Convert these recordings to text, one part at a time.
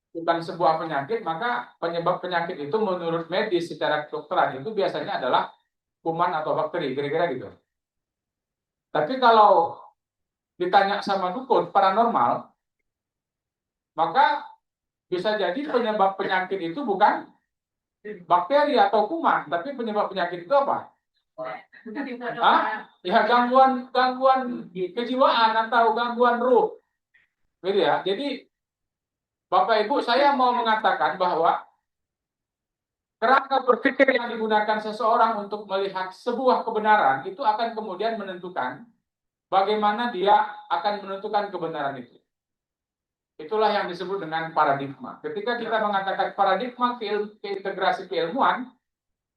bukan sebuah penyakit, maka penyebab penyakit itu menurut medis secara kedokteran itu biasanya adalah kuman atau bakteri, kira-kira gitu. Tapi kalau ditanya sama dukun paranormal, maka bisa jadi penyebab penyakit itu bukan bakteri atau kuman, tapi penyebab penyakit itu apa? Ya gangguan kejiwaan atau gangguan ruh, gitu ya. Jadi Bapak Ibu, saya mau mengatakan bahwa kerangka berpikir yang digunakan seseorang untuk melihat sebuah kebenaran itu akan kemudian menentukan bagaimana dia akan menentukan kebenaran itu. Itulah yang disebut dengan paradigma. Ketika kita mengatakan paradigma keintegrasi keilmuan,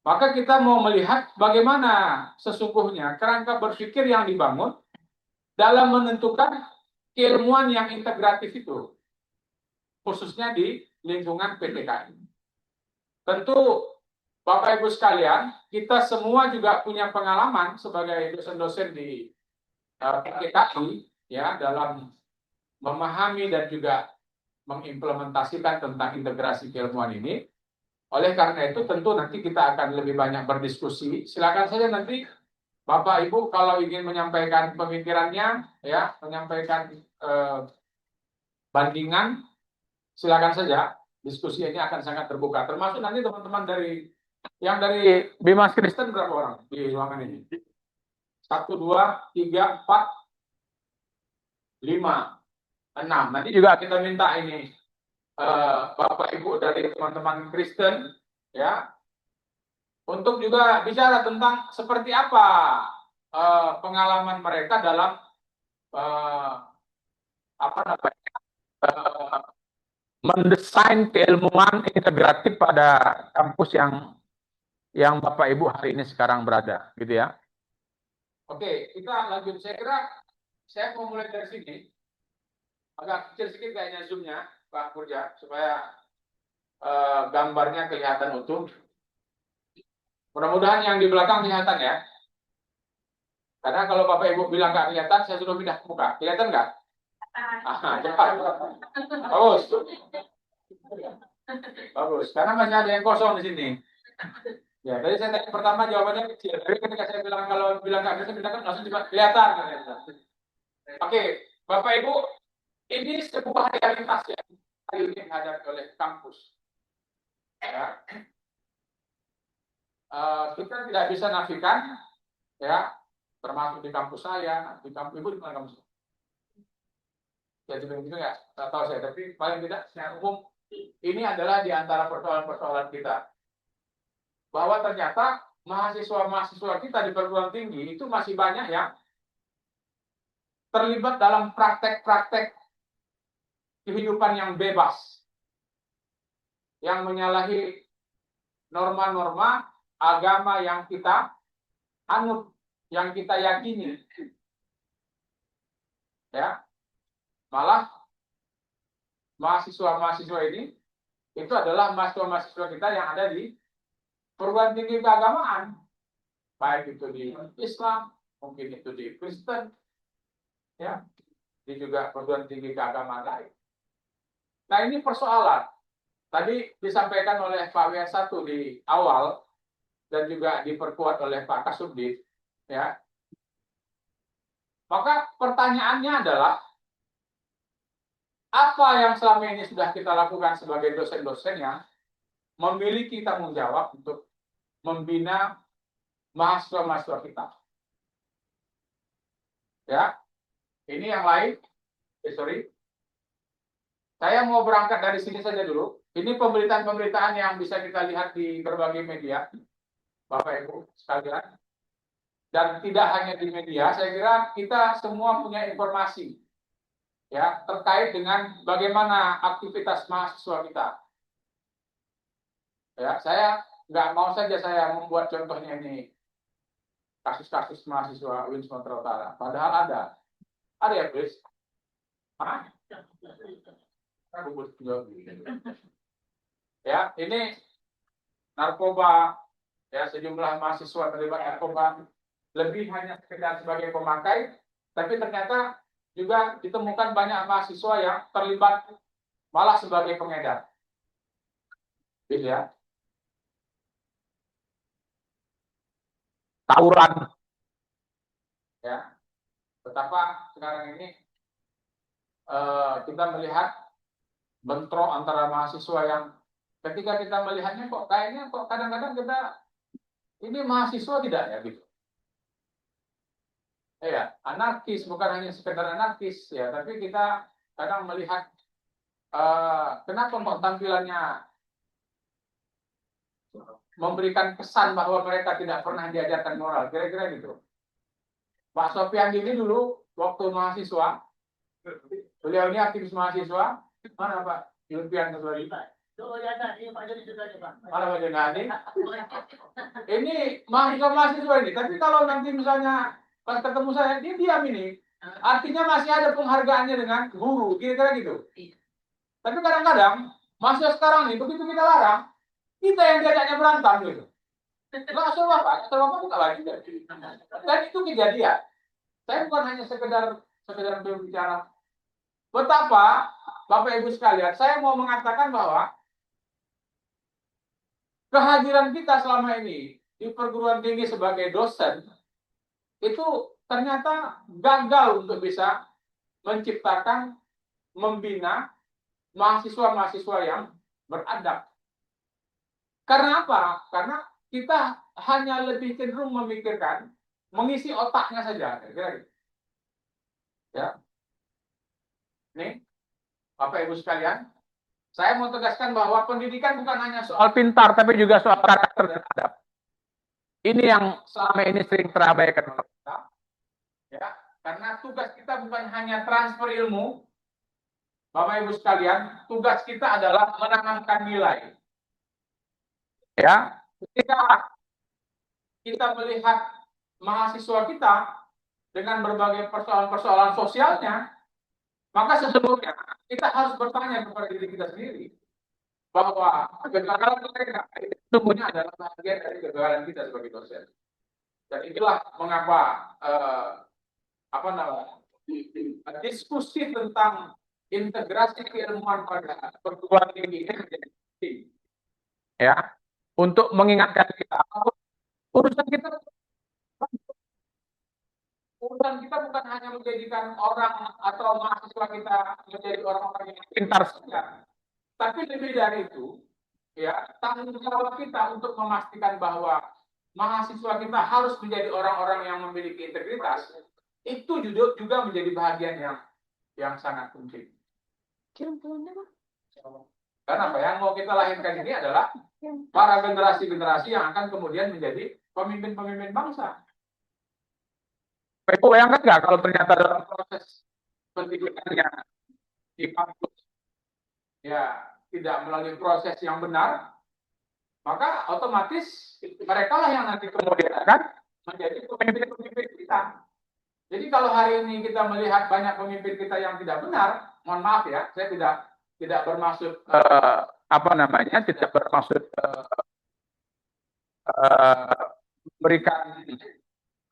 maka kita mau melihat bagaimana sesungguhnya kerangka berpikir yang dibangun dalam menentukan keilmuan yang integratif itu, khususnya di lingkungan PTKI. Tentu Bapak Ibu sekalian, kita semua juga punya pengalaman sebagai dosen-dosen di PTKI ya dalam memahami dan juga mengimplementasikan tentang integrasi keilmuan ini. Oleh karena itu tentu nanti kita akan lebih banyak berdiskusi. Silakan saja nanti Bapak Ibu kalau ingin menyampaikan pemikirannya ya, menyampaikan bandingan, silakan saja. Diskusi ini akan sangat terbuka. Termasuk nanti teman-teman dari Bimas Kristen berapa orang di ruangan ini? 1, 2, 3, 4, 5, 6. Nanti juga kita minta ini Bapak Ibu dari teman-teman Kristen ya untuk juga bicara tentang seperti apa pengalaman mereka dalam apa namanya mendesain keilmuan integratif pada kampus yang Bapak Ibu hari ini sekarang berada, gitu ya. Oke, kita lanjut. Saya kira saya mau mulai dari sini. Agak kecil sedikit kayaknya zoomnya, Pak Purja, supaya gambarnya kelihatan utuh. Mudah-mudahan yang di belakang kelihatan ya. Karena kalau Bapak Ibu bilang nggak kelihatan, saya suruh pindah ke muka. Kelihatan nggak? Cepat. Bagus. Bagus. Karena masih ada yang kosong di sini. Ya, tadi saya tanya pertama jawabannya kecil. Tapi ketika saya bilang kalau bilang nggak bisa pindah langsung juga kelihatan. Oke, Bapak Ibu, ini sebuah realitas yang hari ini dihadapi oleh kampus. Ya. Kita tidak bisa nafikan, ya, termasuk di kampus saya, di kampus Ibu di mana kampus? Ya, begitu ya, tak tahu saya. Tapi paling tidak secara umum ini adalah di antara persoalan-persoalan kita. Bahwa ternyata mahasiswa-mahasiswa kita di perguruan tinggi itu masih banyak yang terlibat dalam praktek-praktek kehidupan yang bebas, yang menyalahi norma-norma agama yang kita anut, yang kita yakini. Ya, malah mahasiswa-mahasiswa ini itu adalah mahasiswa-mahasiswa kita yang ada di perguruan tinggi keagamaan, baik itu di Islam, mungkin itu di Kristen, ya, di juga perguruan tinggi keagamaan lain. Nah, ini persoalan. Tadi disampaikan oleh Pak W1 di awal dan juga diperkuat oleh Pak Kasubdit, ya. Maka pertanyaannya adalah apa yang selama ini sudah kita lakukan sebagai dosen-dosen yang memiliki tanggung jawab untuk membina mahasiswa-mahasiswa kita. Ya, ini yang lain. Sorry. Saya mau berangkat dari sini saja dulu. Ini pemberitaan-pemberitaan yang bisa kita lihat di berbagai media, Bapak Ibu sekalian. Dan tidak hanya di media, saya kira kita semua punya informasi ya terkait dengan bagaimana aktivitas mahasiswa kita. Ya, saya nggak mau saja saya membuat contohnya ini kasus-kasus mahasiswa UIN Sumatera Utara. Padahal ada ya, please. Ya, ini narkoba, ya sejumlah mahasiswa terlibat narkoba, lebih hanya sekedar sebagai pemakai, tapi ternyata juga ditemukan banyak mahasiswa yang terlibat malah sebagai pengedar. Gitu ya. Tawuran. Ya. Betapa sekarang ini kita melihat bentrok antara mahasiswa yang ketika kita melihatnya kok kayaknya kok kadang-kadang kita ini mahasiswa tidak ya gitu. Ya, anarkis bukan hanya sekedar anarkis ya, tapi kita kadang melihat kenapa kok tampilannya memberikan kesan bahwa mereka tidak pernah diajarkan moral, kira-kira gitu. Pak Sofian ini dulu waktu mahasiswa, beliau ini aktivis mahasiswa, mana Pak? Sofian Kesuari. Mana Pak Jenadi? Ini mahasiswa ini, tapi kalau nanti misalnya pas ketemu saya, dia diam ini. Artinya masih ada penghargaannya dengan guru, kira-kira gitu. Tapi kadang-kadang, mahasiswa sekarang ini, begitu kita larang, kita yang diajaknya berantem gitu. Nggak asal bapak buka lagi. Dan itu kejadian. Saya bukan hanya sekedar berbicara. Betapa, Bapak Ibu sekalian, saya mau mengatakan bahwa kehadiran kita selama ini di perguruan tinggi sebagai dosen, itu ternyata gagal untuk bisa menciptakan, membina mahasiswa-mahasiswa yang beradab. Karena apa? Karena kita hanya lebih cenderung memikirkan mengisi otaknya saja, kira-kira. Ya, nih, Bapak Ibu sekalian, saya mau tegaskan bahwa pendidikan bukan hanya soal pintar, tapi juga soal karakter dan adab. Ini yang selama ini sering terabaikan oleh kita, ya, karena tugas kita bukan hanya transfer ilmu, Bapak Ibu sekalian, tugas kita adalah menanamkan nilai. Ya, ketika kita melihat mahasiswa kita dengan berbagai persoalan-persoalan sosialnya, maka sesungguhnya kita harus bertanya kepada diri kita sendiri bahwa kegagalan mereka itu sesungguhnya adalah bagian dari kegagalan kita sebagai dosen. Dan itulah mengapa diskusi tentang integrasi keilmuan pada perguruan tinggi ini menjadi penting. Ya, untuk mengingatkan kita urusan kita bukan hanya menjadikan orang atau mahasiswa kita menjadi orang-orang yang pintar saja, tapi lebih dari itu, ya, tanggung jawab kita untuk memastikan bahwa mahasiswa kita harus menjadi orang-orang yang memiliki integritas, itu juga menjadi bagian yang sangat penting. Karena apa yang mau kita lahirkan ini adalah para generasi-generasi yang akan kemudian menjadi pemimpin-pemimpin bangsa. Bayangkan nggak kalau ternyata dalam proses pendidikannya di kampus ya tidak melalui proses yang benar, maka otomatis mereka lah yang nanti kemudian akan menjadi pemimpin-pemimpin kita. Jadi kalau hari ini kita melihat banyak pemimpin kita yang tidak benar, mohon maaf ya, saya tidak bermaksud tidak bermaksud memberikan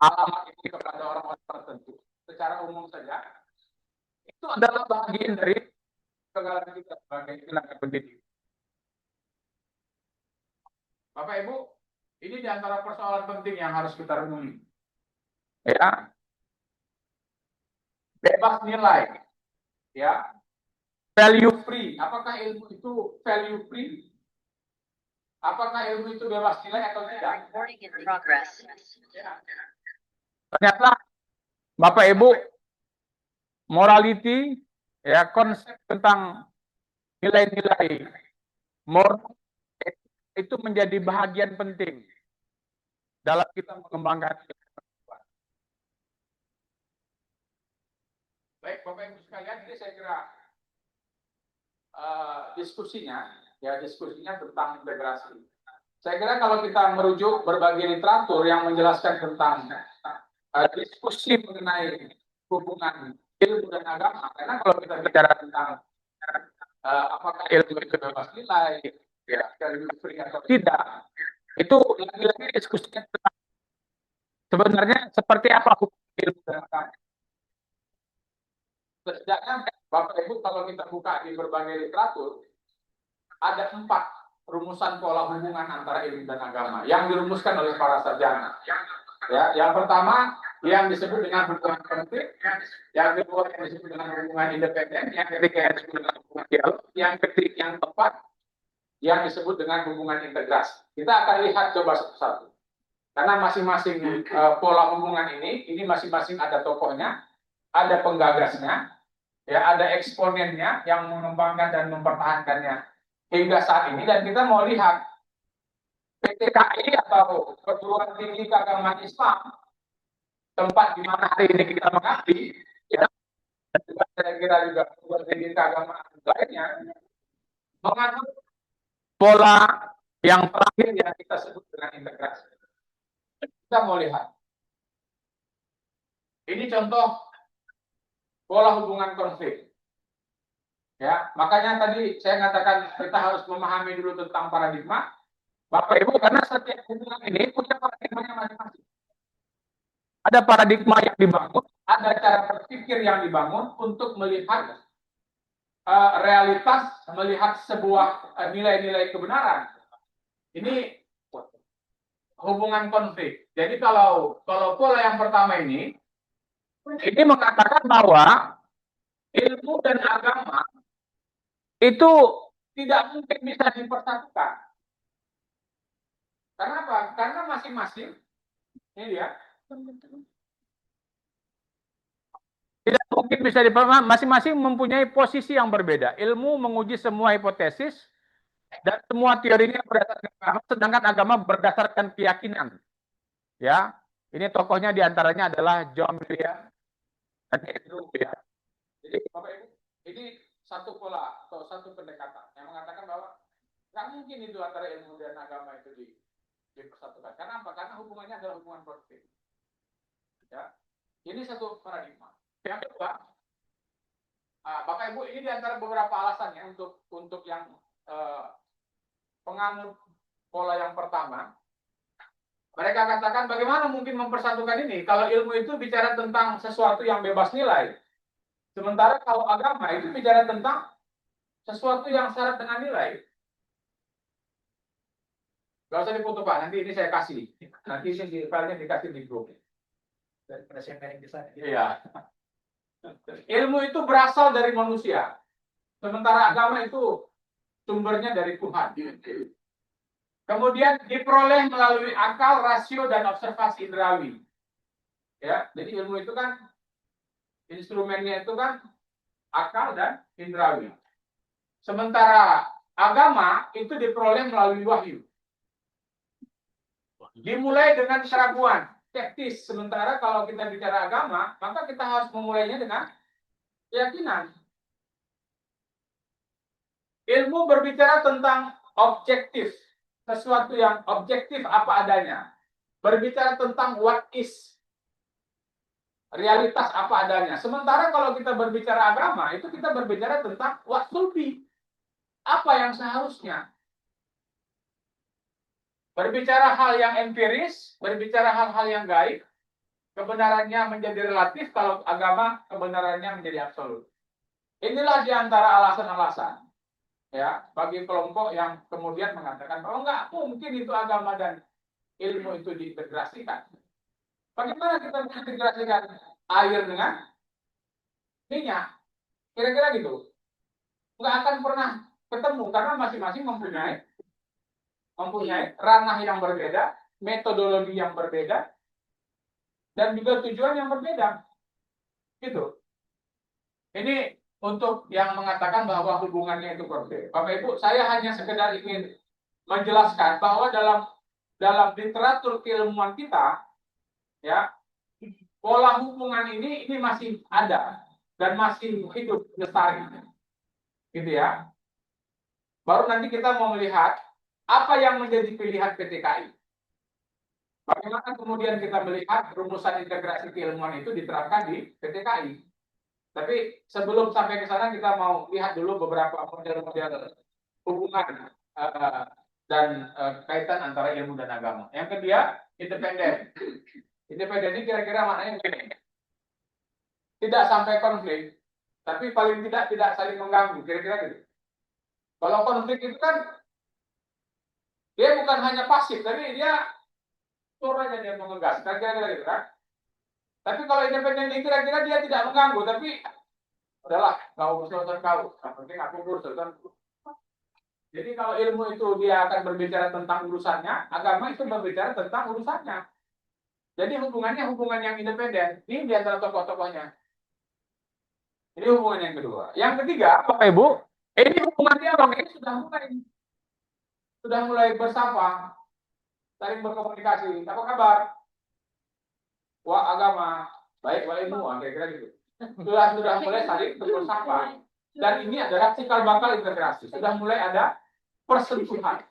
alamat ini kepada orang-orang tertentu. Secara umum saja, itu adalah bagian dari kegagalan kita sebagai tenaga pendidik. Bapak Ibu, ini diantara persoalan penting yang harus kita renungi. Ya, bebas nilai, ya, value free. Apakah ilmu itu value free? Apakah ilmu itu bebas nilai atau tidak? Ya. Ternyata Bapak Ibu, morality, ya, konsep tentang nilai-nilai moral itu menjadi bahagian penting dalam kita mengembangkan. Baik, Bapak Ibu sekalian, ini saya kira diskusinya tentang integrasi. Saya kira kalau kita merujuk berbagai literatur yang menjelaskan tentang diskusi mengenai hubungan ilmu dan agama, karena kalau kita bicara tentang apakah ilmu itu bebas nilai, ya, free atau tidak, itu lagi-lagi diskusinya tentang sebenarnya seperti apa hubungan ilmu dan agama. Setidaknya Bapak Ibu kalau kita buka di berbagai literatur, ada 4 rumusan pola hubungan antara ilmu dan agama yang dirumuskan oleh para sarjana. Ya, yang pertama yang disebut dengan hubungan konflik, yang kedua yang disebut dengan hubungan independen, yang ketiga yang disebut dengan hubungan dialog, yang ketiga yang keempat yang disebut dengan hubungan integrasi. Kita akan lihat coba satu-satu. Karena masing-masing pola hubungan ini masing-masing ada tokohnya, ada penggagasnya, ya ada eksponennya yang mengembangkan dan mempertahankannya hingga saat ini, dan kita mau lihat PTKI atau Perguruan Tinggi Keagamaan Islam, tempat di mana hari ini kita mengabdi, ya, dan juga kira-kira juga Perguruan Tinggi Keagamaan lainnya, menganut pola yang terakhir yang kita sebut dengan integrasi. Kita mau lihat. Ini contoh pola hubungan konflik. Ya, makanya tadi saya katakan kita harus memahami dulu tentang paradigma, Bapak Ibu, karena setiap hubungan ini punya paradigmanya masing-masing. Ada paradigma yang dibangun, ada cara berpikir yang dibangun untuk melihat realitas, melihat sebuah nilai-nilai kebenaran. Ini hubungan konflik. Jadi kalau pola yang pertama ini mengatakan bahwa ilmu dan agama itu tidak mungkin bisa dipersatukan. Kenapa? Karena masing-masing ini ya tidak mungkin bisa dipersatukan. Masing-masing mempunyai posisi yang berbeda. Ilmu menguji semua hipotesis dan semua teorinya berdasarkan agama, sedangkan agama berdasarkan keyakinan. Ya, ini tokohnya diantaranya adalah John William dan Andrew ya. Jadi Bapak Ibu, ini satu pola atau satu pendekatan yang mengatakan bahwa nggak mungkin itu antara ilmu dan agama itu dipersatukan. Karena apa? Karena hubungannya adalah hubungan konflik. Ya, ini satu paradigma. Yang kedua, Bapak Ibu, ini diantara beberapa alasannya untuk yang penganut pola yang pertama. Mereka katakan bagaimana mungkin mempersatukan ini kalau ilmu itu bicara tentang sesuatu yang bebas nilai. Sementara kalau agama itu bicara tentang sesuatu yang syarat dengan nilai. Gak usah difoto Pak, nanti ini saya kasih. Nanti ini filenya dikasih di grup. Iya. Ilmu itu berasal dari manusia. Sementara agama itu sumbernya dari Tuhan. Kemudian diperoleh melalui akal, rasio, dan observasi indrawi. Ya, jadi ilmu itu kan instrumennya itu kan akal dan indrawi. Sementara agama itu diperoleh melalui wahyu. Dimulai dengan keraguan, skeptis. Sementara kalau kita bicara agama, maka kita harus memulainya dengan keyakinan. Ilmu berbicara tentang objektif, sesuatu yang objektif apa adanya. Berbicara tentang what is, realitas apa adanya. Sementara kalau kita berbicara agama, itu kita berbicara tentang what should be, apa yang seharusnya. Berbicara hal yang empiris, berbicara hal-hal yang gaib, kebenarannya menjadi relatif, kalau agama kebenarannya menjadi absolut. Inilah diantara alasan-alasan ya bagi kelompok yang kemudian mengatakan bahwa nggak mungkin itu agama dan ilmu itu diintegrasikan. Bagaimana kita mengintegrasikan air dengan minyak? Kira-kira gitu. Nggak akan pernah ketemu karena masing-masing mempunyai ranah yang berbeda, metodologi yang berbeda, dan juga tujuan yang berbeda. Gitu. Ini untuk yang mengatakan bahwa hubungannya itu konflik. Bapak Ibu, saya hanya sekedar ingin menjelaskan bahwa dalam literatur keilmuan kita, ya, pola hubungan ini masih ada dan masih hidup lestari, gitu ya. Baru nanti kita mau melihat apa yang menjadi pilihan PTKI. Bagaimana kemudian kita melihat rumusan integrasi keilmuan itu diterapkan di PTKI. Tapi sebelum sampai ke sana kita mau lihat dulu beberapa model-model hubungan dan kaitan antara ilmu dan agama. Yang kedua, independen. Independen ini kira-kira maknanya begini. Tidak sampai konflik, tapi paling tidak saling mengganggu, kira-kira gitu. Kalau konflik itu kan dia bukan hanya pasif, tapi dia turun aja dia mengegas, kira-kira gitu kan. Tapi kalau independen ini kira-kira dia tidak mengganggu, tapi adalah kau urusan kau, yang penting aku urusan. Jadi kalau ilmu itu dia akan berbicara tentang urusannya, agama itu berbicara tentang urusannya. Jadi hubungannya hubungan yang independen. Ini di antara tokoh-tokohnya. Ini hubungan yang kedua. Yang ketiga, Bapak Ibu, ini hubungan dialog ini sudah mulai bersapa, saling berkomunikasi. Apa kabar? Wah agama, baik wah ilmu, kira-kira gitu. Sudah mulai saling bersapa. Dan ini adalah cikal bakal integrasi. Sudah mulai ada persentuhan.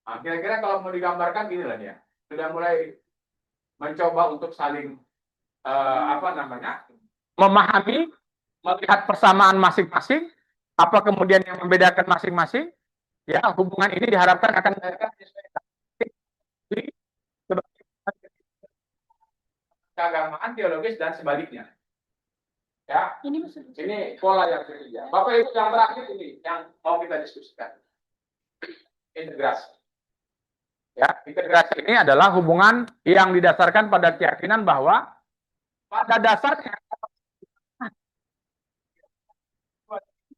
Nah, kira-kira kalau mau digambarkan gini lah ya. Sudah mulai mencoba untuk saling memahami, melihat persamaan masing-masing, apa kemudian yang membedakan masing-masing. Ya, hubungan ini diharapkan akan keagamaan, teologis dan sebaliknya. Ya, ini pola yang ketiga. Bapak Ibu yang terakhir ini yang mau kita diskusikan. Integrasi. Ya, integrasi ini adalah hubungan yang didasarkan pada keyakinan bahwa pada dasarnya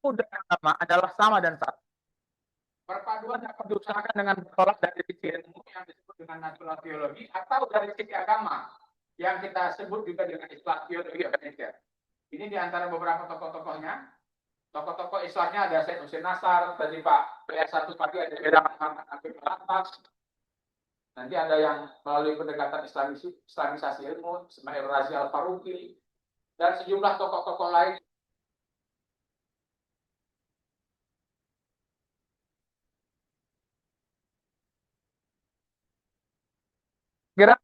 dan agama adalah sama dan satu. Perpaduan dapat diusahakan dengan bertolak dari sisi ilmu yang disebut dengan natural teologi atau dari sisi agama yang kita sebut juga dengan istilah teologi Indonesia. Ini diantara beberapa tokoh-tokohnya. Tokoh-tokoh Islamnya ada Said Hussein Nasar, tadi Pak PS1 pagi ada Muhammad Abdul Atas. Nanti ada yang melalui pendekatan islamisasi ilmu, Ismail Razi Al-Faruqi, dan sejumlah tokoh-tokoh lain. Kira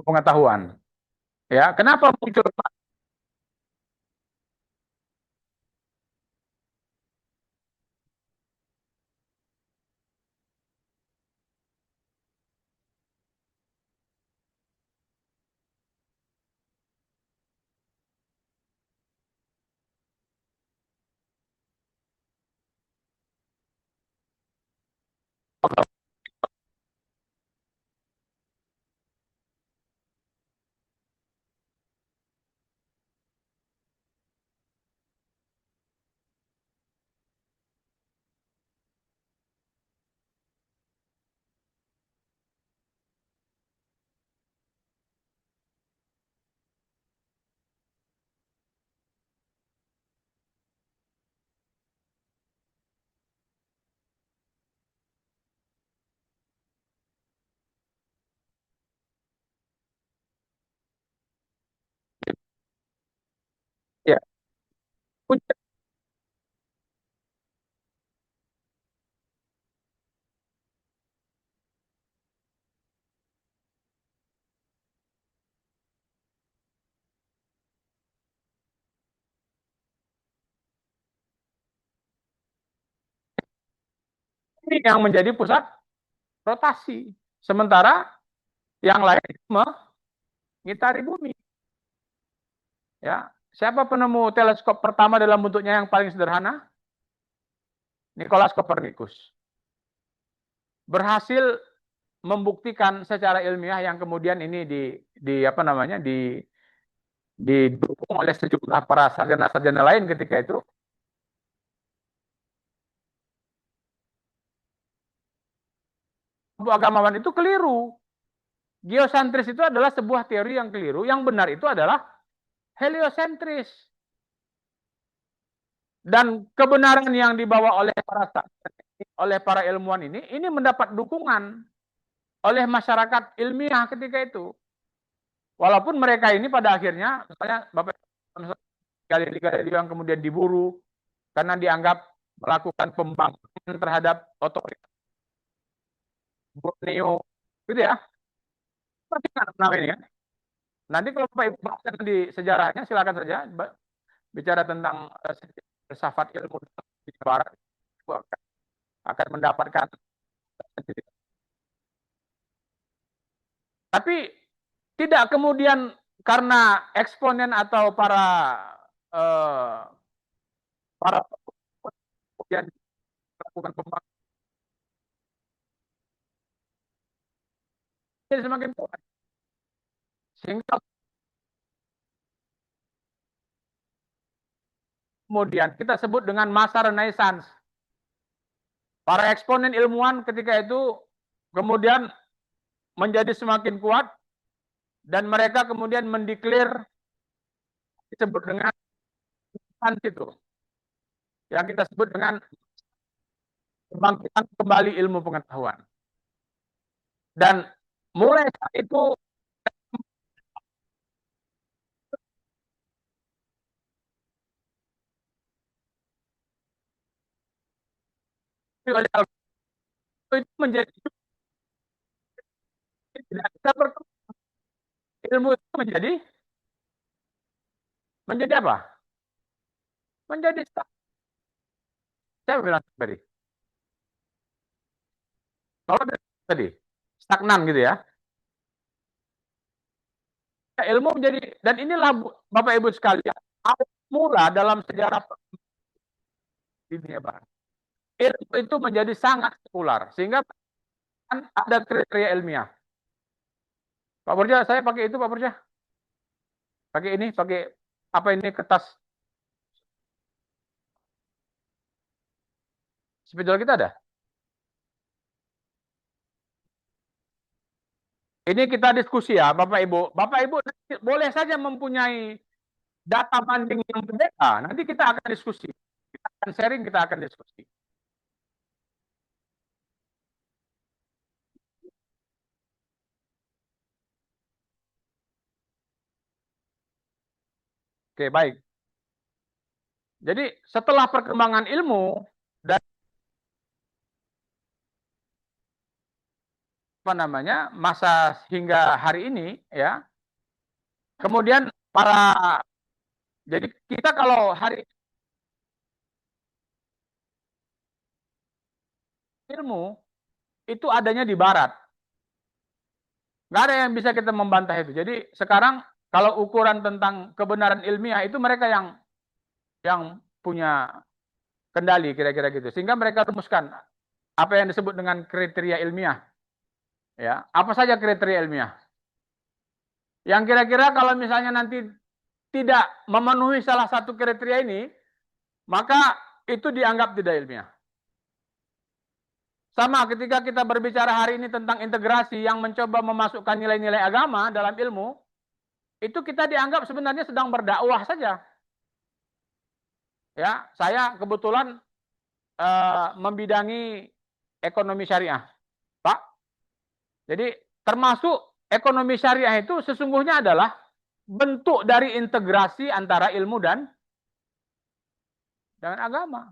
pengetahuan. Ya, kenapa muncul ya? bumi yang menjadi pusat rotasi. Sementara yang lain mengitari bumi. Ya, siapa penemu teleskop pertama dalam bentuknya yang paling sederhana? Nikolaus Kopernikus. Berhasil membuktikan secara ilmiah yang kemudian ini di apa namanya didukung oleh sejumlah para sarjana-sarjana lain ketika itu. Agamawan itu keliru. Geosentris itu adalah sebuah teori yang keliru. Yang benar itu adalah heliosentris. Dan kebenaran yang dibawa oleh para ilmuwan ini mendapat dukungan oleh masyarakat ilmiah ketika itu. Walaupun mereka ini pada akhirnya, misalnya Bapak Galileo yang kemudian diburu karena dianggap melakukan pembangkangan terhadap otoritas Borneo, gitu ya. Pasti nggak ini kan? Nanti kalau Bapak Ibu bahas di sejarahnya, silakan saja bicara tentang filsafat ilmu di Barat, akan mendapatkan. Tapi tidak kemudian karena eksponen atau para kemudian melakukan pembangkangan jadi semakin kuat. Sehingga kemudian kita sebut dengan masa Renaissance. Para eksponen ilmuwan ketika itu kemudian menjadi semakin kuat dan mereka kemudian mendeklar disebut dengan itu yang kita sebut dengan kebangkitan kembali ilmu pengetahuan. Dan mulai saat itu itu menjadi tidak bisa berkembang. Ilmu itu menjadi apa? Menjadi saya bilang tadi. Kalau tadi stagnan gitu ya. Ilmu menjadi, dan inilah Bapak Ibu sekalian, mula dalam sejarah dunia barat. Ilmu itu menjadi sangat populer sehingga ada kriteria ilmiah. Pak Burja, saya pakai itu Pak Burja. Pakai ini, pakai apa ini kertas. Spidol kita ada? Ini kita diskusi ya, Bapak Ibu. Bapak Ibu boleh saja mempunyai data banding yang berbeda. Nanti kita akan diskusi. Kita akan sharing, kita akan diskusi. Oke, baik. Jadi setelah perkembangan ilmu dan apa namanya masa hingga hari ini ya, kemudian jadi kita kalau hari ilmu itu adanya di Barat, nggak ada yang bisa kita membantah itu. Jadi sekarang kalau ukuran tentang kebenaran ilmiah itu mereka yang punya kendali kira-kira gitu, sehingga mereka rumuskan apa yang disebut dengan kriteria ilmiah. Ya, apa saja kriteria ilmiah? Yang kira-kira kalau misalnya nanti tidak memenuhi salah satu kriteria ini, maka itu dianggap tidak ilmiah. Sama ketika kita berbicara hari ini tentang integrasi yang mencoba memasukkan nilai-nilai agama dalam ilmu, itu kita dianggap sebenarnya sedang berdakwah saja. Ya, saya kebetulan membidangi ekonomi syariah, Pak. Jadi termasuk ekonomi syariah itu sesungguhnya adalah bentuk dari integrasi antara ilmu dan agama.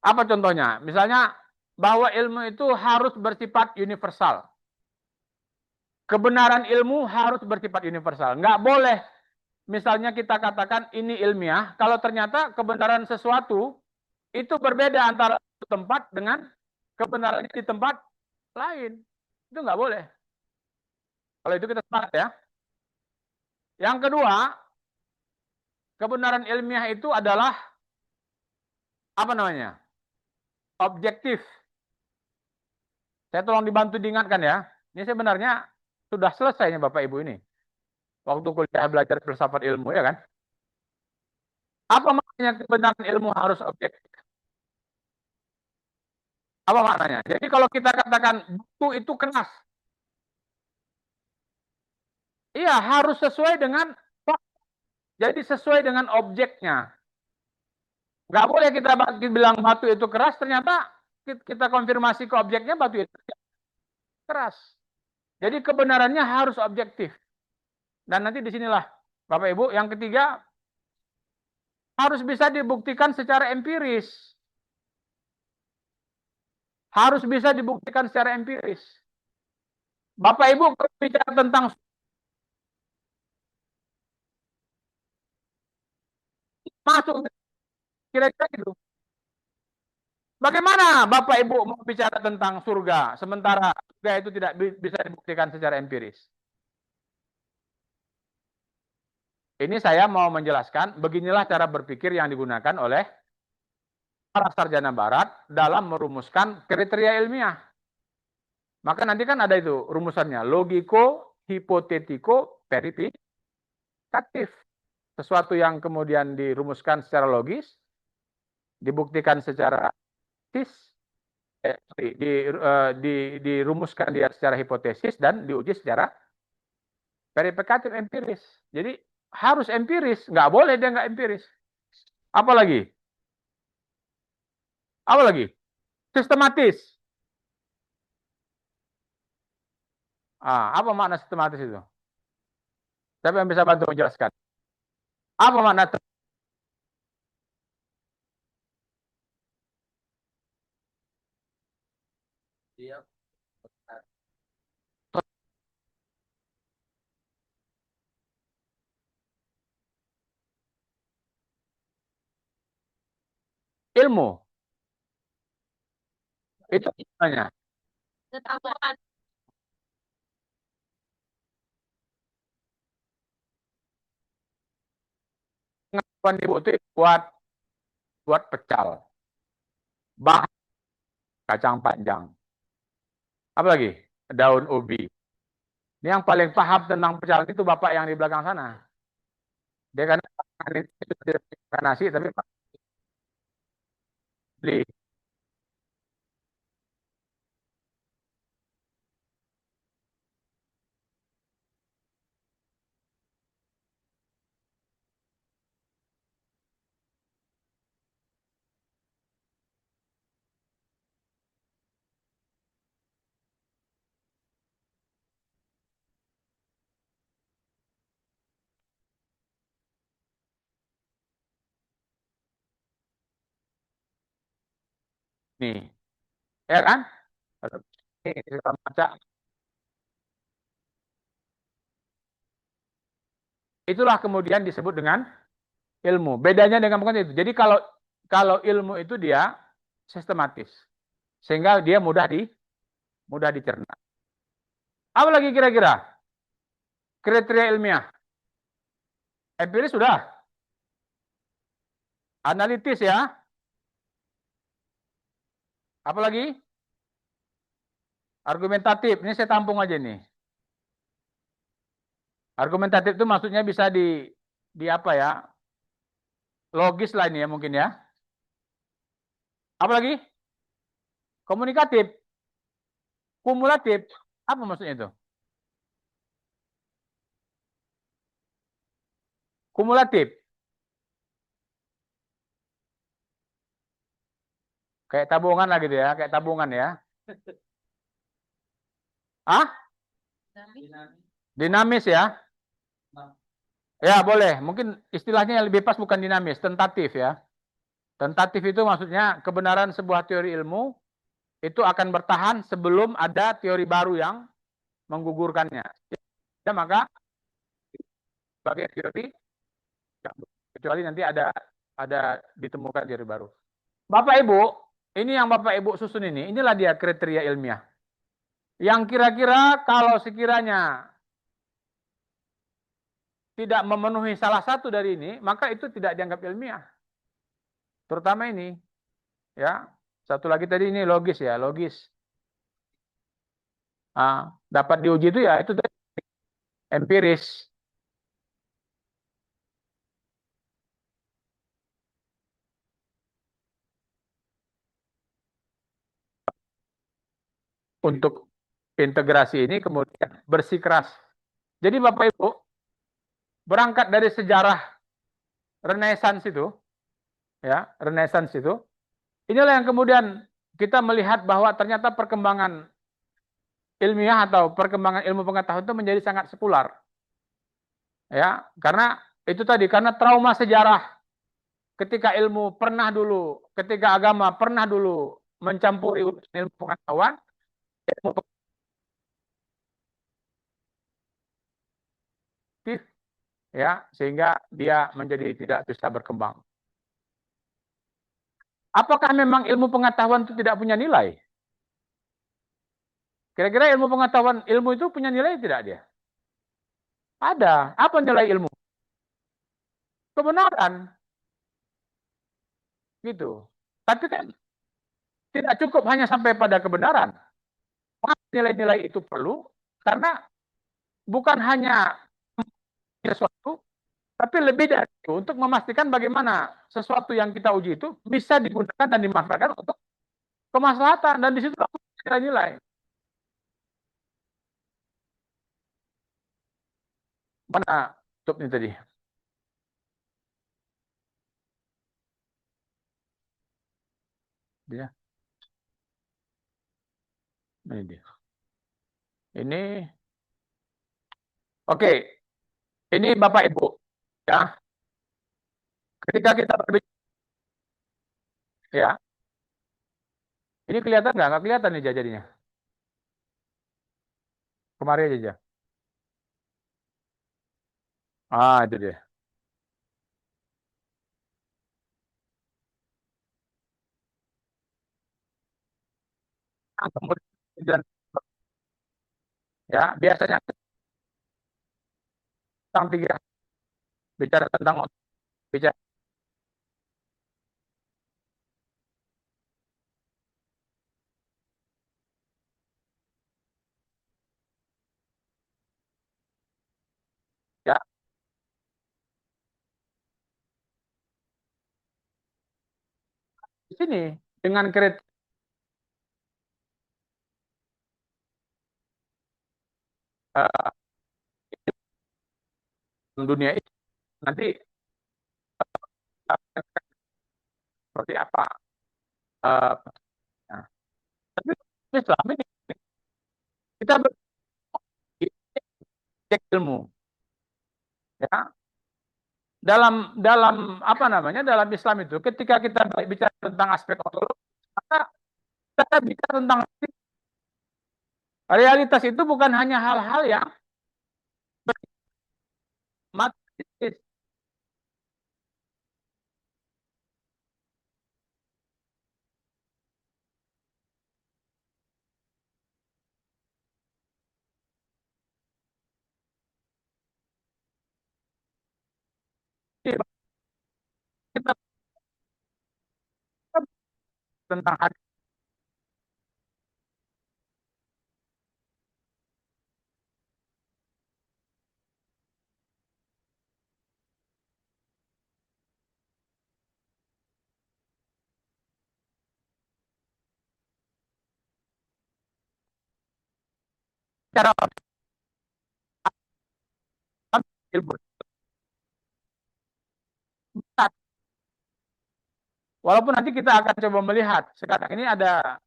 Apa contohnya? Misalnya bahwa ilmu itu harus bersifat universal. Kebenaran ilmu harus bersifat universal. Nggak boleh misalnya kita katakan ini ilmiah, kalau ternyata kebenaran sesuatu itu berbeda antara satu tempat dengan kebenarannya di tempat lain. Itu nggak boleh. Kalau itu kita sepakat ya. Yang kedua, kebenaran ilmiah itu adalah apa namanya? Objektif. Saya tolong dibantu diingatkan ya. Ini sebenarnya sudah selesainya Bapak Ibu ini. Waktu kuliah belajar filsafat ilmu ya kan. Apa maknanya kebenaran ilmu harus objektif? Apa maknanya? Jadi kalau kita katakan batu itu keras, iya harus sesuai dengan, jadi sesuai dengan objeknya. Nggak boleh kita bilang batu itu keras, ternyata kita konfirmasi ke objeknya batu itu keras. Jadi kebenarannya harus objektif. Dan nanti disinilah Bapak Ibu, yang ketiga harus bisa dibuktikan secara empiris. Harus bisa dibuktikan secara empiris. Bapak Ibu berbicara tentang masuk kira-kira itu. Bagaimana Bapak Ibu mau bicara tentang surga sementara surga itu tidak bisa dibuktikan secara empiris? Ini saya mau menjelaskan beginilah cara berpikir yang digunakan oleh para sarjana barat dalam merumuskan kriteria ilmiah. Maka nanti kan ada itu rumusannya, logiko, hipotetiko, verifikatif. Sesuatu yang kemudian dirumuskan secara logis, dibuktikan secara dirumuskan dia secara hipotesis dan diuji secara verifikatif empiris. Jadi harus empiris, nggak boleh dia nggak empiris. Apalagi? Apalagi? Sistematis. Apa makna sistematis itu? Siapa yang bisa bantu menjelaskan? Apa makna ilmu? Itu namanya. Pengetahuan ibu itu buat pecal, bahan kacang panjang, apalagi daun ubi. Ini yang paling paham tentang pecal itu bapak yang di belakang sana. Dia kan tidak makan nasi tapi beli. Nih, ya kan? Ini kita baca. Itulah kemudian disebut dengan ilmu. Bedanya dengan bukan itu. Jadi kalau kalau ilmu itu dia sistematis, sehingga dia mudah dicerna. Apa lagi kira-kira kriteria ilmiah? Empiris sudah, analitis ya. Apalagi argumentatif. Ini saya tampung aja nih. Argumentatif itu maksudnya bisa di apa ya? Logis lah ini ya mungkin ya. Apalagi komunikatif, kumulatif. Apa maksudnya itu? Kumulatif. Kayak tabungan lah gitu ya, kayak tabungan ya. Ah? Dinamis ya. Ya, boleh. Mungkin istilahnya yang lebih pas bukan dinamis, tentatif ya. Tentatif itu maksudnya kebenaran sebuah teori ilmu itu akan bertahan sebelum ada teori baru yang menggugurkannya. Ya, maka sebagai teori kecuali nanti ada ditemukan teori baru. Bapak Ibu, Ini yang Bapak Ibu susun ini. Inilah dia kriteria ilmiah. Yang kira-kira kalau sekiranya tidak memenuhi salah satu dari ini, maka itu tidak dianggap ilmiah. Terutama ini, ya. Satu lagi tadi ini logis ya, logis. Dapat diuji itu ya itu tadi, empiris. Untuk integrasi ini kemudian bersikeras. Jadi Bapak Ibu, berangkat dari sejarah Renaissance itu, ya, Renaissance itu, inilah yang kemudian kita melihat bahwa ternyata perkembangan ilmiah atau perkembangan ilmu pengetahuan itu menjadi sangat sekular, ya, karena itu tadi karena trauma sejarah ketika ilmu pernah dulu, ketika agama pernah dulu mencampuri ilmu pengetahuan, ilmu pengetahuan, ya, sehingga dia menjadi tidak bisa berkembang. Apakah memang ilmu pengetahuan itu tidak punya nilai? Kira-kira ilmu pengetahuan, ilmu itu punya nilai tidak dia? Ada. Apa nilai ilmu? Kebenaran, gitu. Tapi kan tidak cukup hanya sampai pada kebenaran. Nilai-nilai itu perlu karena bukan hanya sesuatu, tapi lebih dari itu untuk memastikan bagaimana sesuatu yang kita uji itu bisa digunakan dan dimanfaatkan untuk kemaslahatan dan di situ nilai-nilai. Mana tutupnya tadi? Dia, ini dia. Ini, oke. Ini Bapak Ibu, ya. Ketika kita berbicara, ya, ini kelihatan nggak? Nggak kelihatan nih jadinya. Kemarin aja. Itu dia. Kemudian, ya, biasanya tentang tiga, bicara tentang bicara, ya, di sini dengan kriteria dunia itu nanti seperti apa. Uh, nah, tapi Islam ini kita cek ilmu, ya. Dalam apa namanya dalam Islam itu ketika kita bicara tentang aspek ontologi, maka kita bicara tentang realitas itu bukan hanya hal-hal yang materialistis. Kita tentang hati cara ilmu. Walaupun nanti kita akan coba melihat sekarang ini ada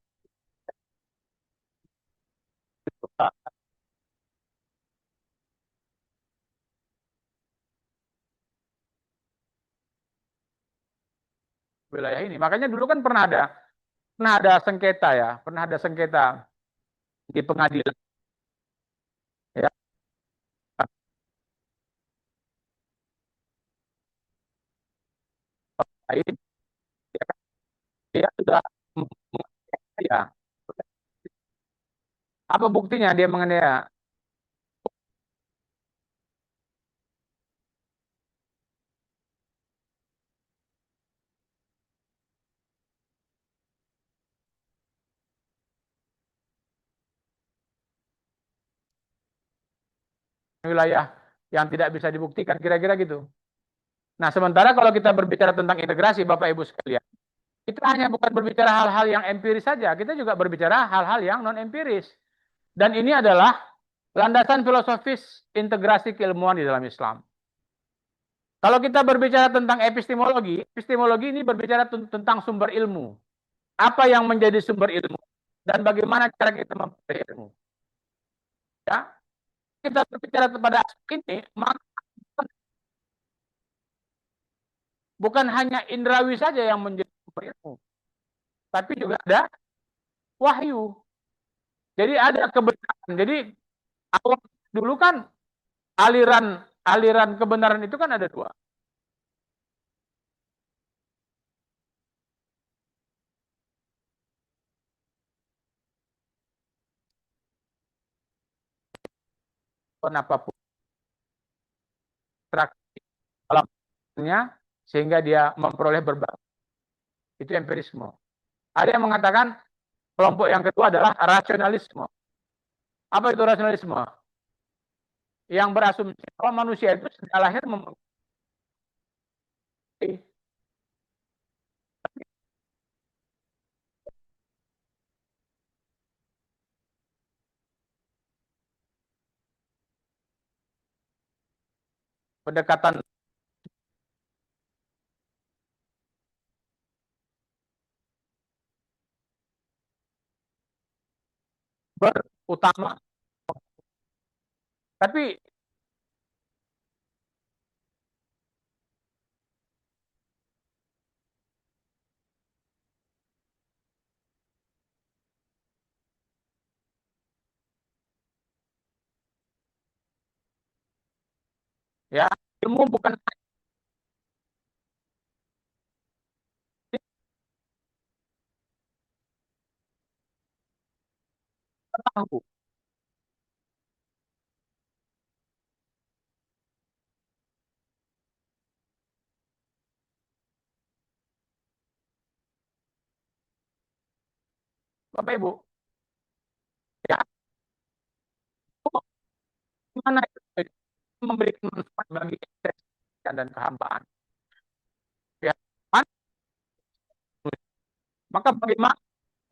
wilayah ini. Makanya dulu kan pernah ada sengketa ya, pernah ada sengketa di pengadilan ya. Ini dia sudah Apa buktinya dia menganiaya? Wilayah yang tidak bisa dibuktikan, kira-kira gitu. Nah, sementara kalau kita berbicara tentang integrasi, Bapak Ibu sekalian, kita hanya bukan berbicara hal-hal yang empiris saja, kita juga berbicara hal-hal yang non empiris. Dan ini adalah landasan filosofis integrasi keilmuan di dalam Islam. Kalau kita berbicara tentang epistemologi, epistemologi ini berbicara tentang sumber ilmu. Apa yang menjadi sumber ilmu dan bagaimana cara kita memperoleh ilmu. Ya, kita berbicara kepada aspek ini, maka bukan hanya indrawi saja yang menjadi sumber ilmu, tapi juga ada wahyu. Jadi ada kebenaran. Jadi awal dulu kan aliran aliran kebenaran itu kan ada dua. Kenapa dalamnya sehingga dia memperoleh berbagai itu empirisme. Ada yang mengatakan kelompok yang kedua adalah rasionalisme. Apa itu rasionalisme? Yang berasumsi bahwa manusia itu sejak lahir memiliki pendekatan berutama. Tapi ya ilmu bukan tahu. Bapak Ibu, ya mana itu memberikan manfaat bagi eksistensi dan kehambaan. Ya, maka bagaimana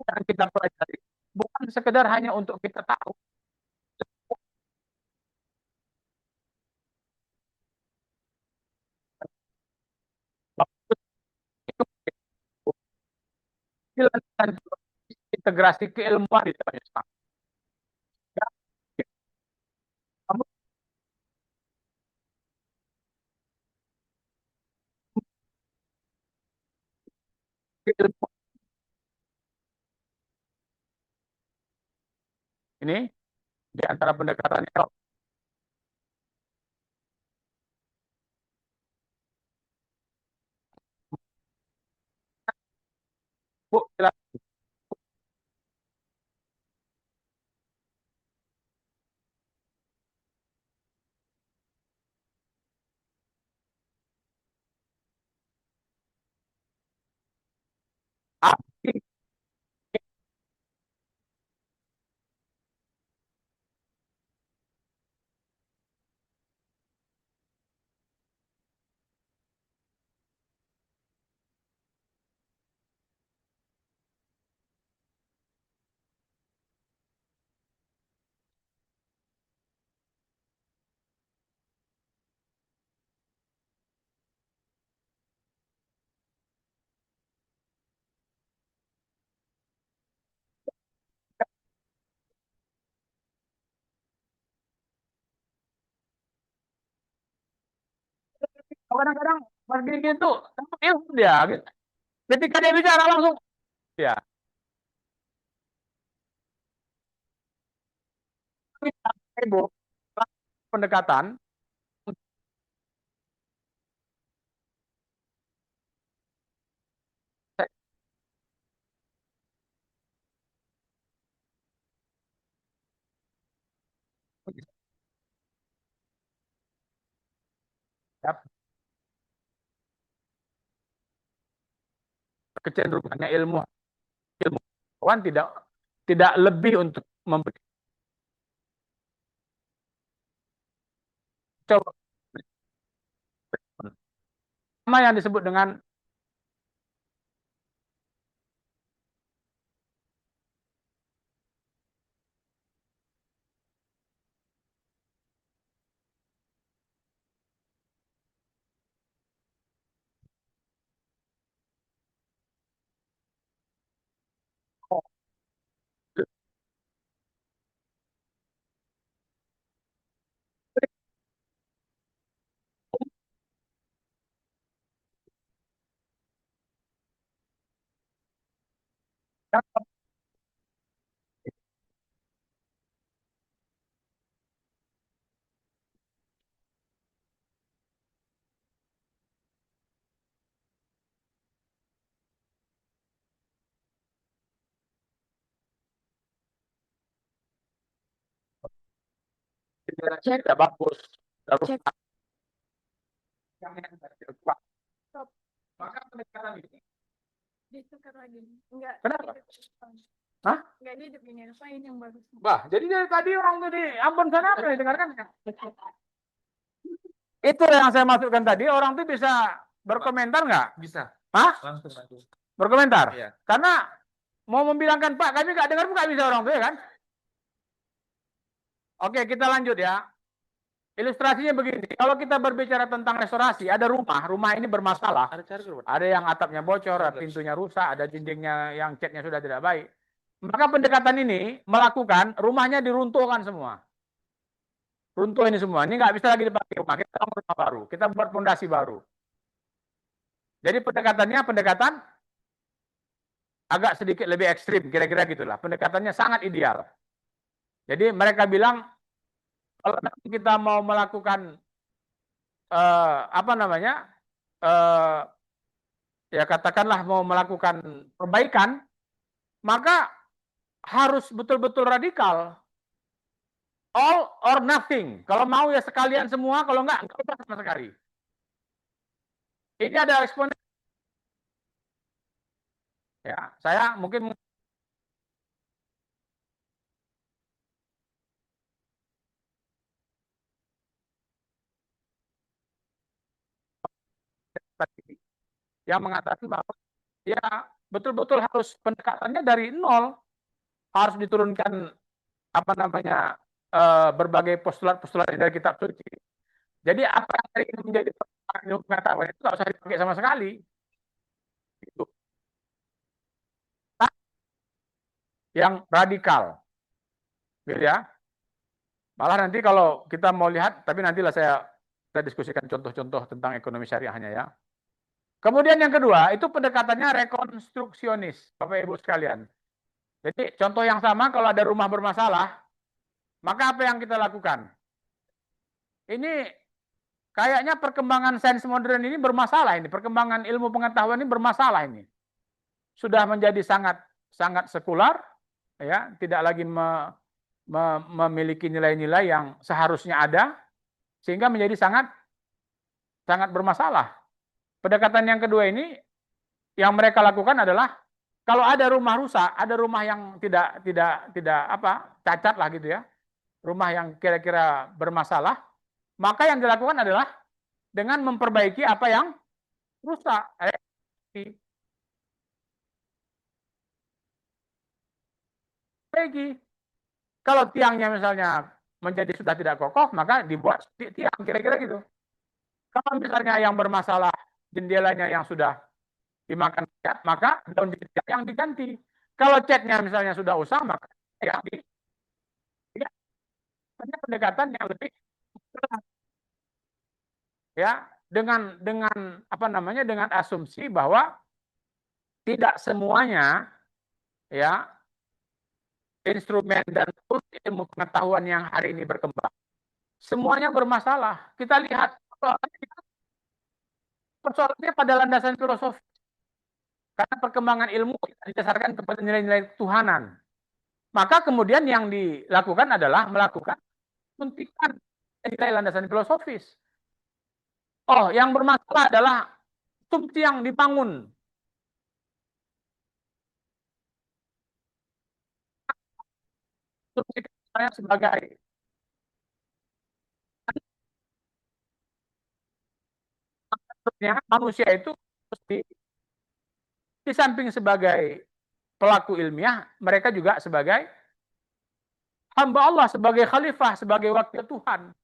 yang kita pelajari bukan sekedar hanya untuk kita tahu, itu integrasi keilmuan di dalam Islam. Ya, kamu keilmuan ini di antara pendekatannya, Bu, kadang-kadang pergi gitu dapat ilmu dia gitu. Ketika dia bicara langsung ya Ibu pendekatan Ya, kecenderungannya ilmuwan tidak lebih untuk memberi coba sama yang disebut dengan tidak bagus. Terus maka pendekatan ini Ditukar lagi. Enggak. kenapa? Hah? Enggak hidup ini. Apa ini yang bagus? Bah, jadi dari tadi orang tuh di Ambon sana apa nih dengarkan? Itu yang saya masukkan tadi, orang tuh bisa berkomentar nggak? Bisa. Hah? Langsung aja. Berkomentar? Iya. Karena mau membilangkan Pak, kami nggak dengar nggak bisa orang tuh ya kan? Oke, kita lanjut ya. Ilustrasinya begini, kalau kita berbicara tentang restorasi, ada rumah ini bermasalah. Ada yang atapnya bocor, pintunya rusak, ada dindingnya yang catnya sudah tidak baik. Maka pendekatan ini melakukan rumahnya diruntuhkan semua. Runtuh ini semua. Ini nggak bisa lagi dipakai rumah. Kita bangun rumah baru. Kita buat fondasi baru. Jadi pendekatannya pendekatan agak sedikit lebih ekstrim, kira-kira gitulah. Pendekatannya sangat ideal. Jadi mereka bilang kalau kita mau melakukan apa namanya, ya katakanlah mau melakukan perbaikan, maka harus betul-betul radikal. All or nothing. Kalau mau ya sekalian semua, kalau enggak sama sekali. Ini ada eksponen. Ya, saya mungkin yang mengatakan bahwa ya betul-betul harus pendekatannya dari nol, harus diturunkan apa namanya berbagai postulat-postulat dari kitab suci. Jadi apa yang hari ini menjadi pengetahuan itu nggak usah dipakai sama sekali. Itu yang radikal, gitu ya. Malah nanti kalau kita mau lihat, tapi nantilah kita diskusikan contoh-contoh tentang ekonomi syariahnya ya. Kemudian yang kedua, itu pendekatannya rekonstruksionis, Bapak Ibu sekalian. Jadi contoh yang sama, kalau ada rumah bermasalah, maka apa yang kita lakukan? Ini kayaknya perkembangan sains modern ini bermasalah ini, perkembangan ilmu pengetahuan ini bermasalah ini. Sudah menjadi sangat sangat sekular, ya, tidak lagi memiliki nilai-nilai yang seharusnya ada, sehingga menjadi sangat sangat bermasalah. Pendekatan yang kedua ini yang mereka lakukan adalah kalau ada rumah rusak, ada rumah yang tidak apa cacat lah gitu ya, rumah yang kira-kira bermasalah, maka yang dilakukan adalah dengan memperbaiki apa yang rusak. Perbaiki. Kalau tiangnya misalnya menjadi sudah tidak kokoh, maka dibuat tiang kira-kira gitu. Kalau misalnya yang bermasalah jendelanya yang sudah dimakan cat, maka daun yang diganti. Kalau catnya misalnya sudah usang, maka yang di ya, pendekatan yang lebih ya dengan apa namanya, dengan asumsi bahwa tidak semuanya ya instrumen dan ilmu pengetahuan yang hari ini berkembang semuanya bermasalah. Kita lihat persoalannya pada landasan filosofi. Karena perkembangan ilmu didasarkan kepada nilai-nilai ketuhanan. Maka kemudian yang dilakukan adalah melakukan suntikan nilai landasan filosofis. Oh, yang bermasalah adalah struktur yang dibangun. Struktur saya sebagai manusia itu di samping sebagai pelaku ilmiah, mereka juga sebagai hamba Allah, sebagai khalifah, sebagai wakil Tuhan.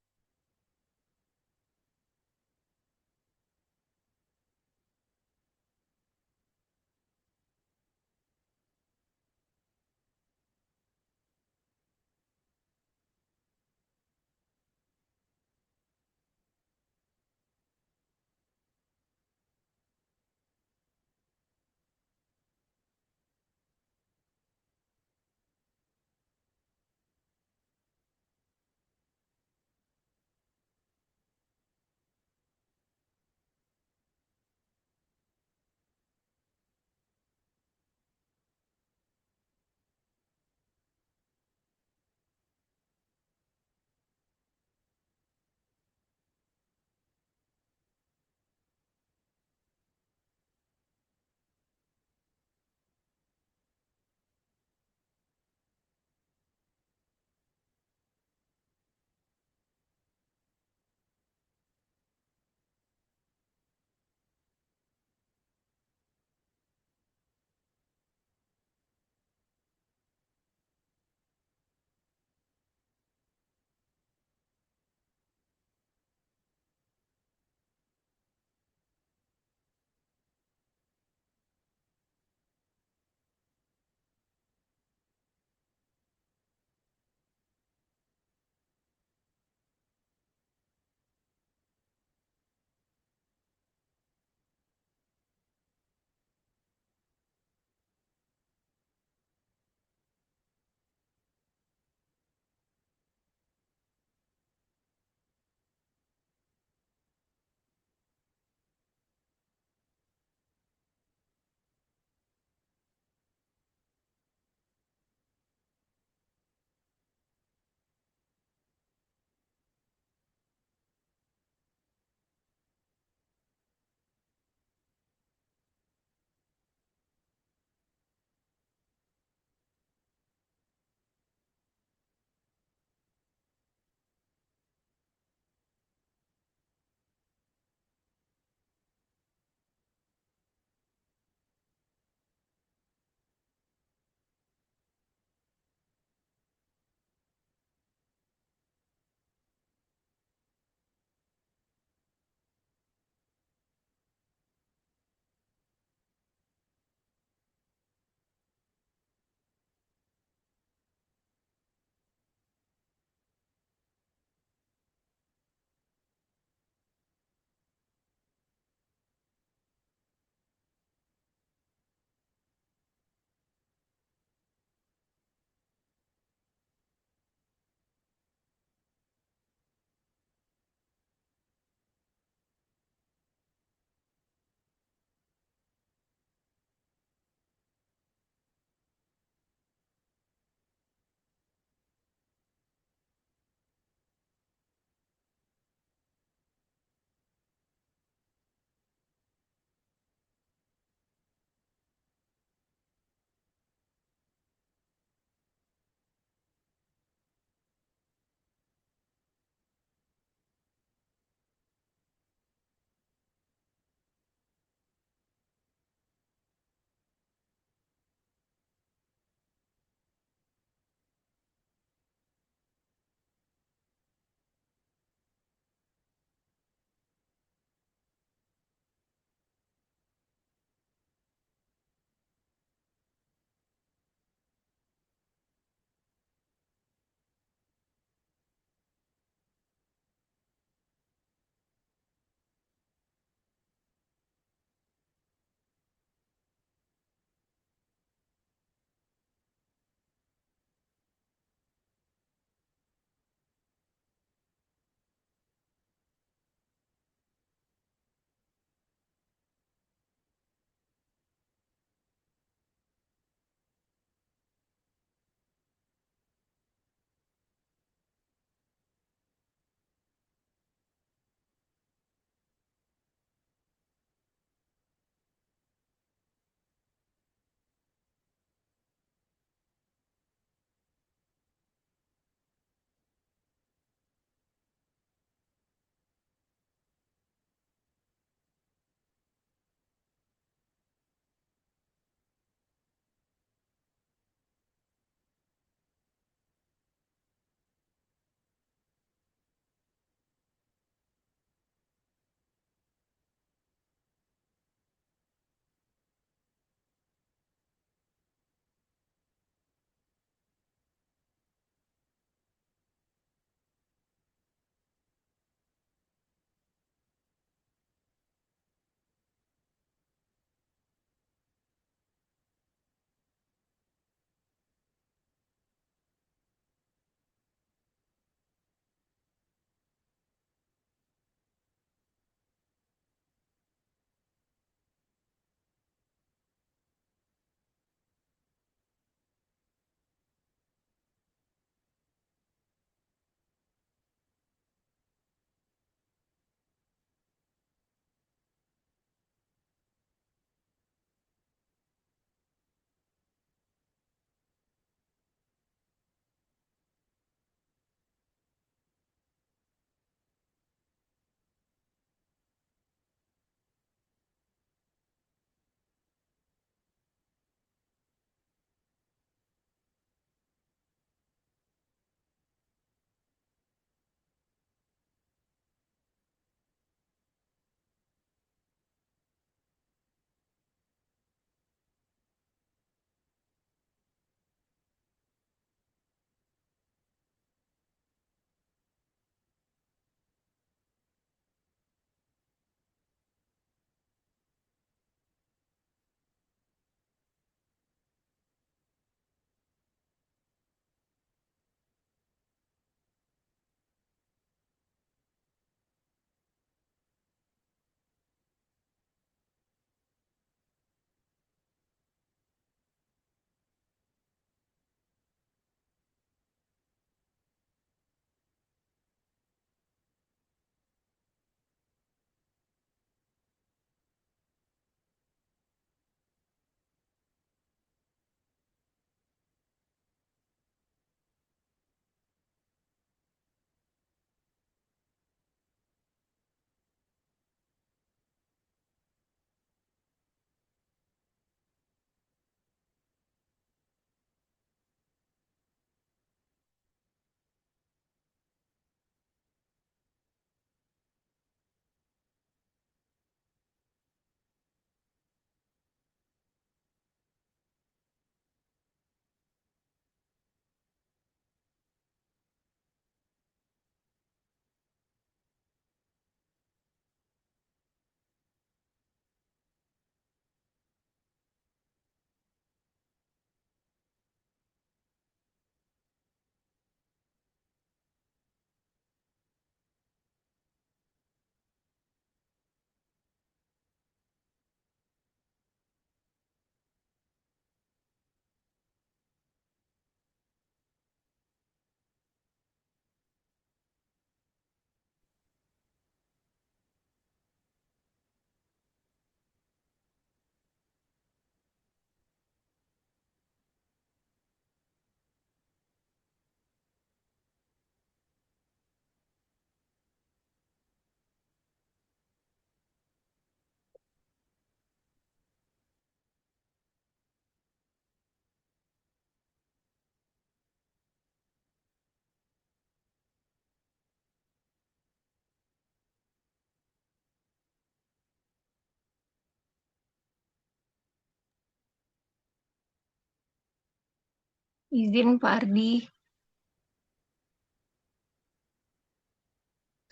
Izin Pak Ardi,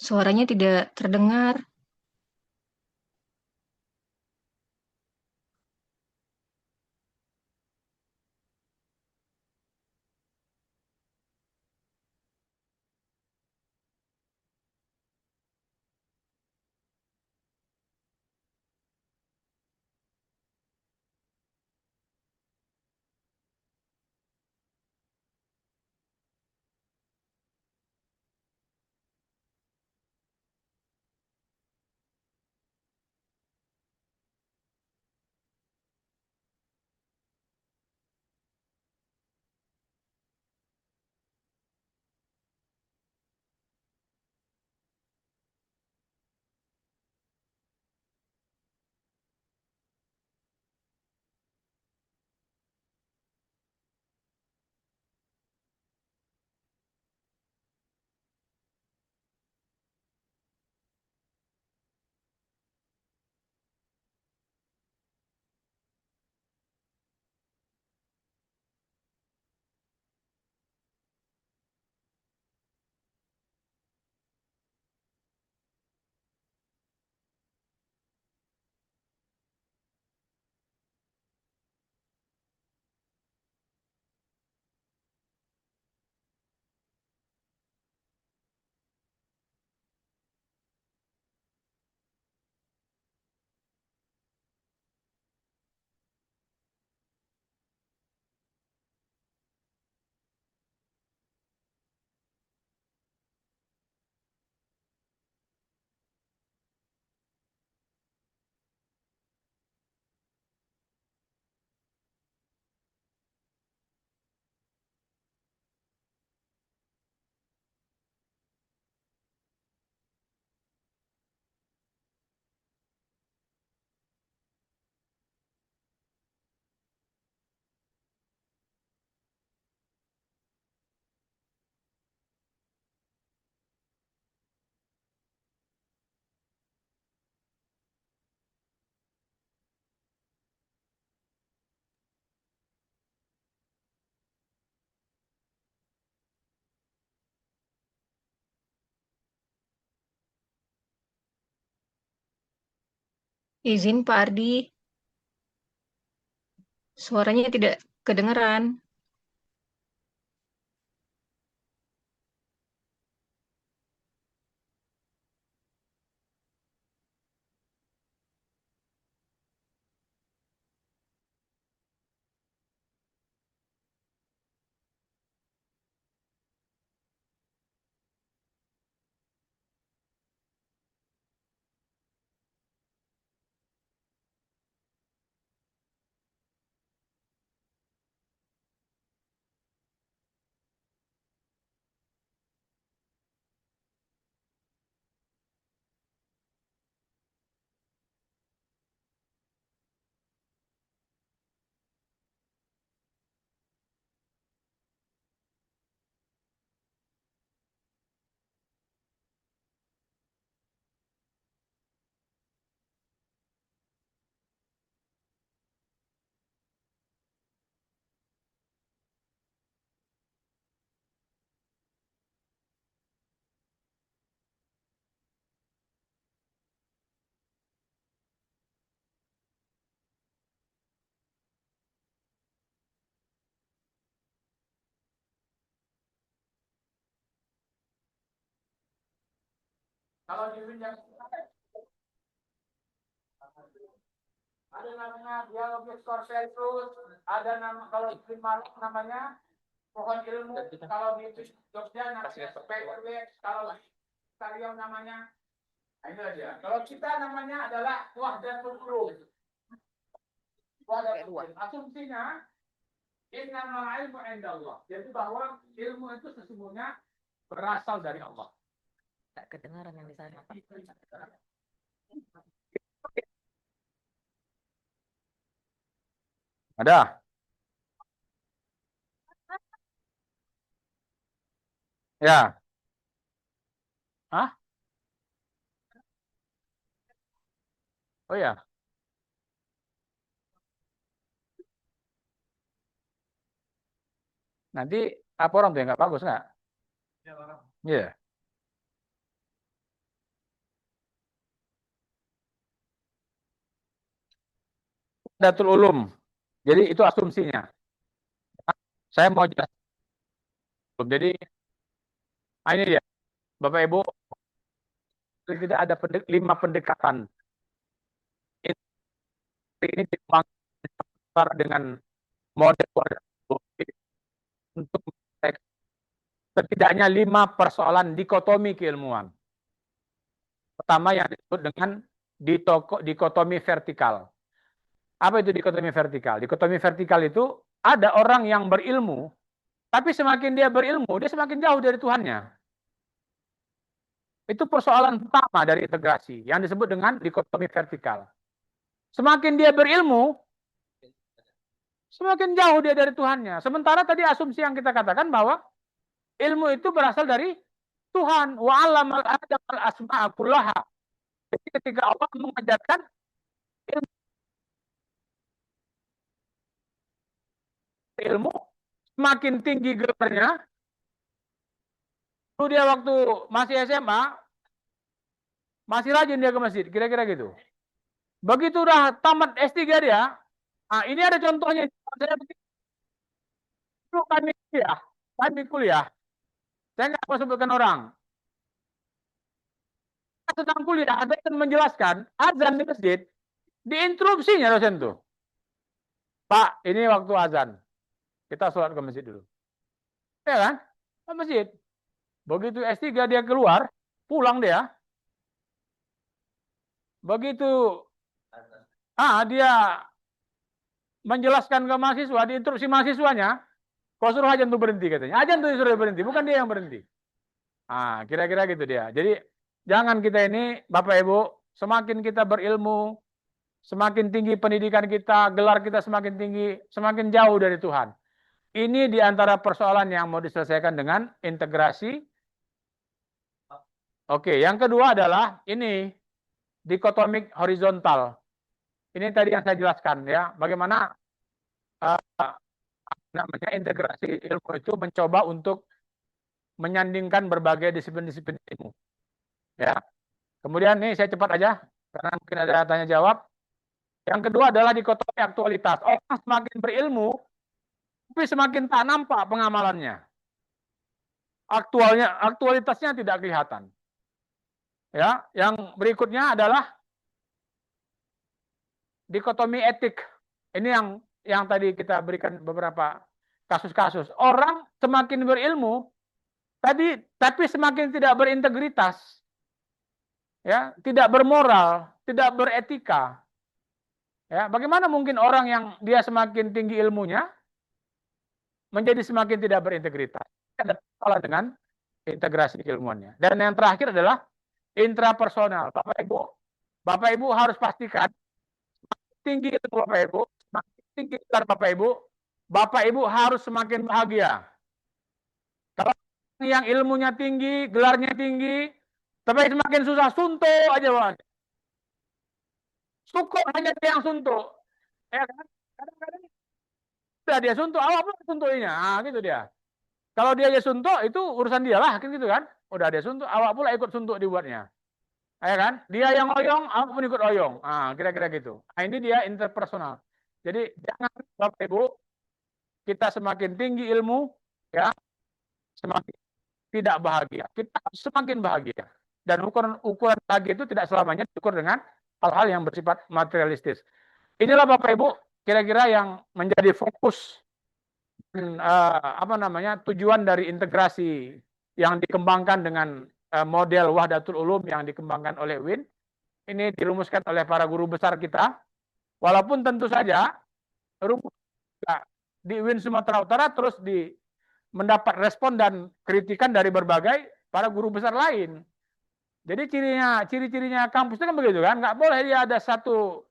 suaranya tidak terdengar. Izin Pak Ardi, suaranya tidak kedengaran. Kalau di yang ada namanya biologi Corselus, ada nama kalau di Malang namanya pohon ilmu, kalau di Jogja namanya Spekerlex, kalau di Tariau namanya, nah itu aja. Kalau kita namanya adalah Wahdatul Ulum. Wahdatul Ulum. Asumsinya innamal ilmu indallah. Jadi bahwa ilmu itu sesungguhnya berasal dari Allah. Tak kedengaran yang di sana. Ada? Ya. Hah? Oh ya. Nanti apa orang tuh yang nggak bagus nggak? Iya. Datul ulum. Jadi itu asumsinya. Saya mau jelas. Jadi ini dia, Bapak Ibu, tidak ada 5 pendekatan. Ini dikembangkan dengan model untuk setidaknya 5 persoalan dikotomi keilmuan. Pertama yang disebut dengan dikotomi vertikal. Apa itu dikotomi vertikal? Dikotomi vertikal itu ada orang yang berilmu, tapi semakin dia berilmu, dia semakin jauh dari Tuhannya. Itu persoalan pertama dari integrasi yang disebut dengan dikotomi vertikal. Semakin dia berilmu, semakin jauh dia dari Tuhannya. Sementara tadi asumsi yang kita katakan bahwa ilmu itu berasal dari Tuhan. Wa 'allamal adama al-asma'a kullaha. Jadi ketika Allah mengajarkan ilmu, semakin tinggi gelarnya. Dulu dia waktu masih SMA, masih rajin dia ke masjid, kira-kira gitu. Begitu udah tamat S3 dia, ini ada contohnya. Dulu kami kuliah, saya nggak mau sebutkan orang. Sedang kuliah, ada yang menjelaskan azan di masjid, diinterupsinya dosen tuh. Pak, ini waktu azan. Kita sholat ke masjid dulu. Ya kan? Ke masjid. Begitu S3 dia keluar, pulang dia. Begitu dia menjelaskan ke mahasiswa, diinstruksi mahasiswanya, kau suruh ajan tuh berhenti katanya. Ajan tuh suruh berhenti, bukan dia yang berhenti. Kira-kira gitu dia. Jadi jangan kita ini, Bapak Ibu, semakin kita berilmu, semakin tinggi pendidikan kita, gelar kita semakin tinggi, semakin jauh dari Tuhan. Ini diantara persoalan yang mau diselesaikan dengan integrasi. Oke, yang kedua adalah ini dikotomik horizontal. Ini tadi yang saya jelaskan ya, bagaimana namanya integrasi ilmu itu mencoba untuk menyandingkan berbagai disiplin-disiplin ilmu. Ya. Kemudian nih saya cepat aja karena mungkin ada tanya jawab. Yang kedua adalah dikotomi aktualitas. Orang semakin berilmu, tapi semakin tak nampak pengamalannya. Aktualitasnya tidak kelihatan. Ya, yang berikutnya adalah dikotomi etik. Ini yang tadi kita berikan beberapa kasus-kasus. Orang semakin berilmu, tapi semakin tidak berintegritas. Ya, tidak bermoral, tidak beretika. Ya, bagaimana mungkin orang yang dia semakin tinggi ilmunya menjadi semakin tidak berintegritas? Ada salah dengan integrasi keilmuannya. Dan yang terakhir adalah intrapersonal. Bapak Ibu harus pastikan tinggi ilmu Bapak Ibu, semakin tinggi gelar Bapak Ibu harus semakin bahagia. Kalau yang ilmunya tinggi, gelarnya tinggi, tapi semakin susah, suntuk aja Bang. Syukur hanya dia yang suntuk. Ya kan? Kadang-kadang udah dia suntuk, awak pun suntuknya. Gitu dia. Kalau dia aja suntuk, itu urusan dia lah, gitu kan? Udah dia suntuk, awak pula ikut suntuk dibuatnya. Ya kan? Dia yang oyong, awak pun ikut oyong. Kira-kira gitu. Ini dia interpersonal. Jadi jangan Bapak Ibu, kita semakin tinggi ilmu, ya, semakin tidak bahagia. Kita semakin bahagia. Dan ukuran bahagia itu tidak selamanya diukur dengan hal-hal yang bersifat materialistis. Inilah Bapak Ibu kira-kira yang menjadi fokus tujuan dari integrasi yang dikembangkan dengan model Wahdatul Ulum yang dikembangkan oleh Win. Ini dirumuskan oleh para guru besar kita. Walaupun tentu saja rumus di Win Sumatera Utara terus mendapat respon dan kritikan dari berbagai para guru besar lain. Jadi ciri-cirinya kampus itu kan begitu kan, nggak boleh dia ada satu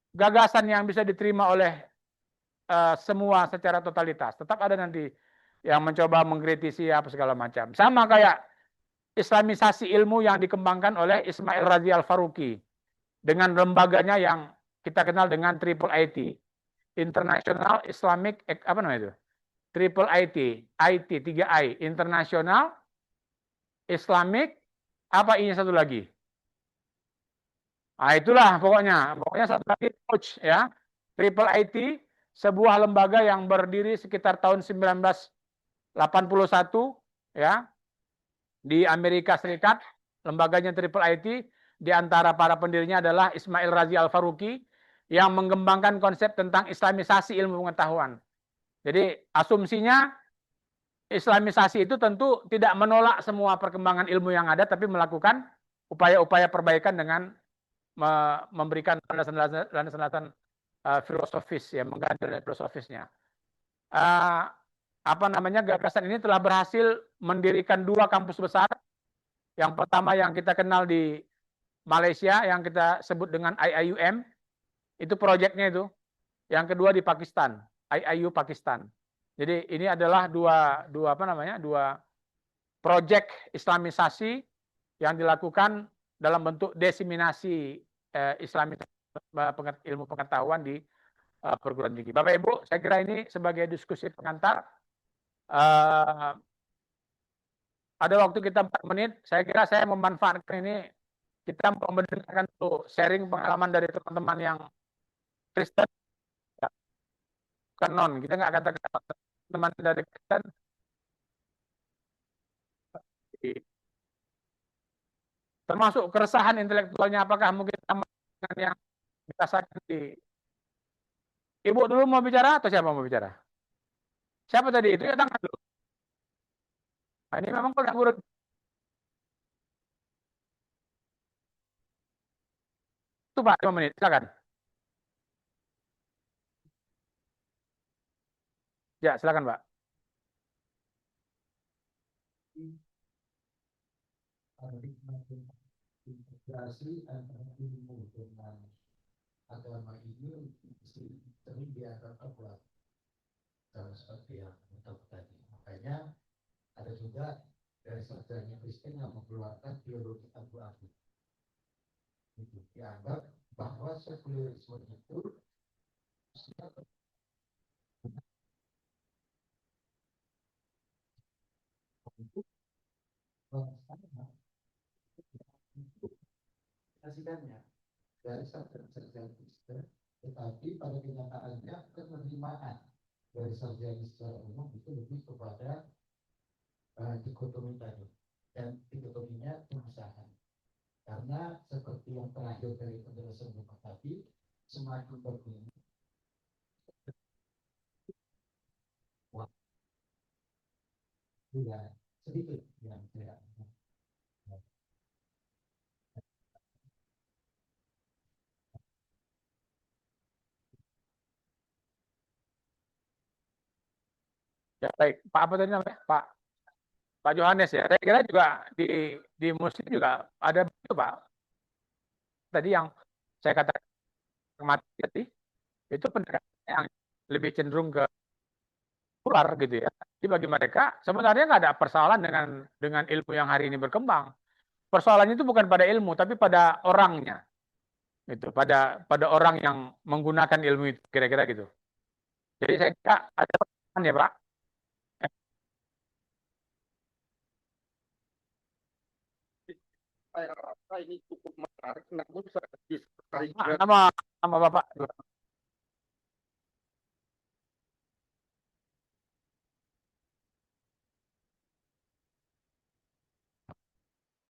gagasan yang bisa diterima oleh semua secara totalitas. Tetap ada nanti yang mencoba mengkritisi apa segala macam. Sama kayak Islamisasi ilmu yang dikembangkan oleh Ismail Razi Al-Faruqi dengan lembaganya yang kita kenal dengan Triple IT, International Islamic triple IT 3I, internasional, Islamic, apa I-nya satu lagi? Nah, itulah pokoknya satu lagi coach ya. Triple IT, sebuah lembaga yang berdiri sekitar tahun 1981 ya di Amerika Serikat. Lembaganya Triple IT, di antara para pendirinya adalah Ismail Razi Al-Faruqi yang mengembangkan konsep tentang islamisasi ilmu pengetahuan. Jadi asumsinya islamisasi itu tentu tidak menolak semua perkembangan ilmu yang ada, tapi melakukan upaya-upaya perbaikan dengan memberikan landasan-landasan filosofis ya, mengganti dari filosofisnya. Gagasan ini telah berhasil mendirikan 2 kampus besar. Yang pertama yang kita kenal di Malaysia yang kita sebut dengan IIUM, itu proyeknya itu. Yang kedua di Pakistan, IIU Pakistan. Jadi ini adalah dua proyek islamisasi yang dilakukan dalam bentuk diseminasi ilmu pengetahuan di perguruan tinggi. Bapak Ibu, saya kira ini sebagai diskusi pengantar. Ada waktu kita 4 menit, saya kira saya memanfaatkan ini, kita mau mendengarkan tuh sharing pengalaman dari teman-teman yang Kristen, bukan non, kita nggak katakan teman dari Kristen, termasuk keresahan intelektualnya, apakah mungkin sama dengan yang dirasakan di... Ibu dulu mau bicara atau siapa mau bicara? Siapa tadi? Itu ya tangan dulu. Nah, ini memang kalau urut. Itu Pak, 5 menit, silakan. Ya, silakan Pak. Integrasi antara ilmu dengan agama ini sering dianggap kuat, seperti yang tadi. Makanya ada juga dari sarjana Kristen yang mengeluarkan teologi abu-abu. Itu dianggap bahwa sekularisme itu untuk kasihkannya dari sarjana Kristen, tetapi pada kenyataannya penerimaan dari sarjana secara umum itu lebih kepada dikotomi tadi, dan dikotominya pengusahaan. Karena seperti yang terakhir dari penjelasan Bapak tadi, semakin berguna ya sedikit yang tidak. Ya, baik. Pak apa tadi namanya? Pak Johannes ya. Saya kira juga di Muslim juga ada itu Pak. Tadi yang saya katakan mati tadi, itu pendekatan yang lebih cenderung ke populer gitu ya. Jadi bagi mereka sebenarnya nggak ada persoalan dengan ilmu yang hari ini berkembang. Persoalannya itu bukan pada ilmu, tapi pada orangnya. Gitu, pada orang yang menggunakan ilmu itu, kira-kira gitu. Jadi saya kira ada pertanyaan ya Pak. Saya rasa ini cukup menarik, namun saya disertai Nama Bapak.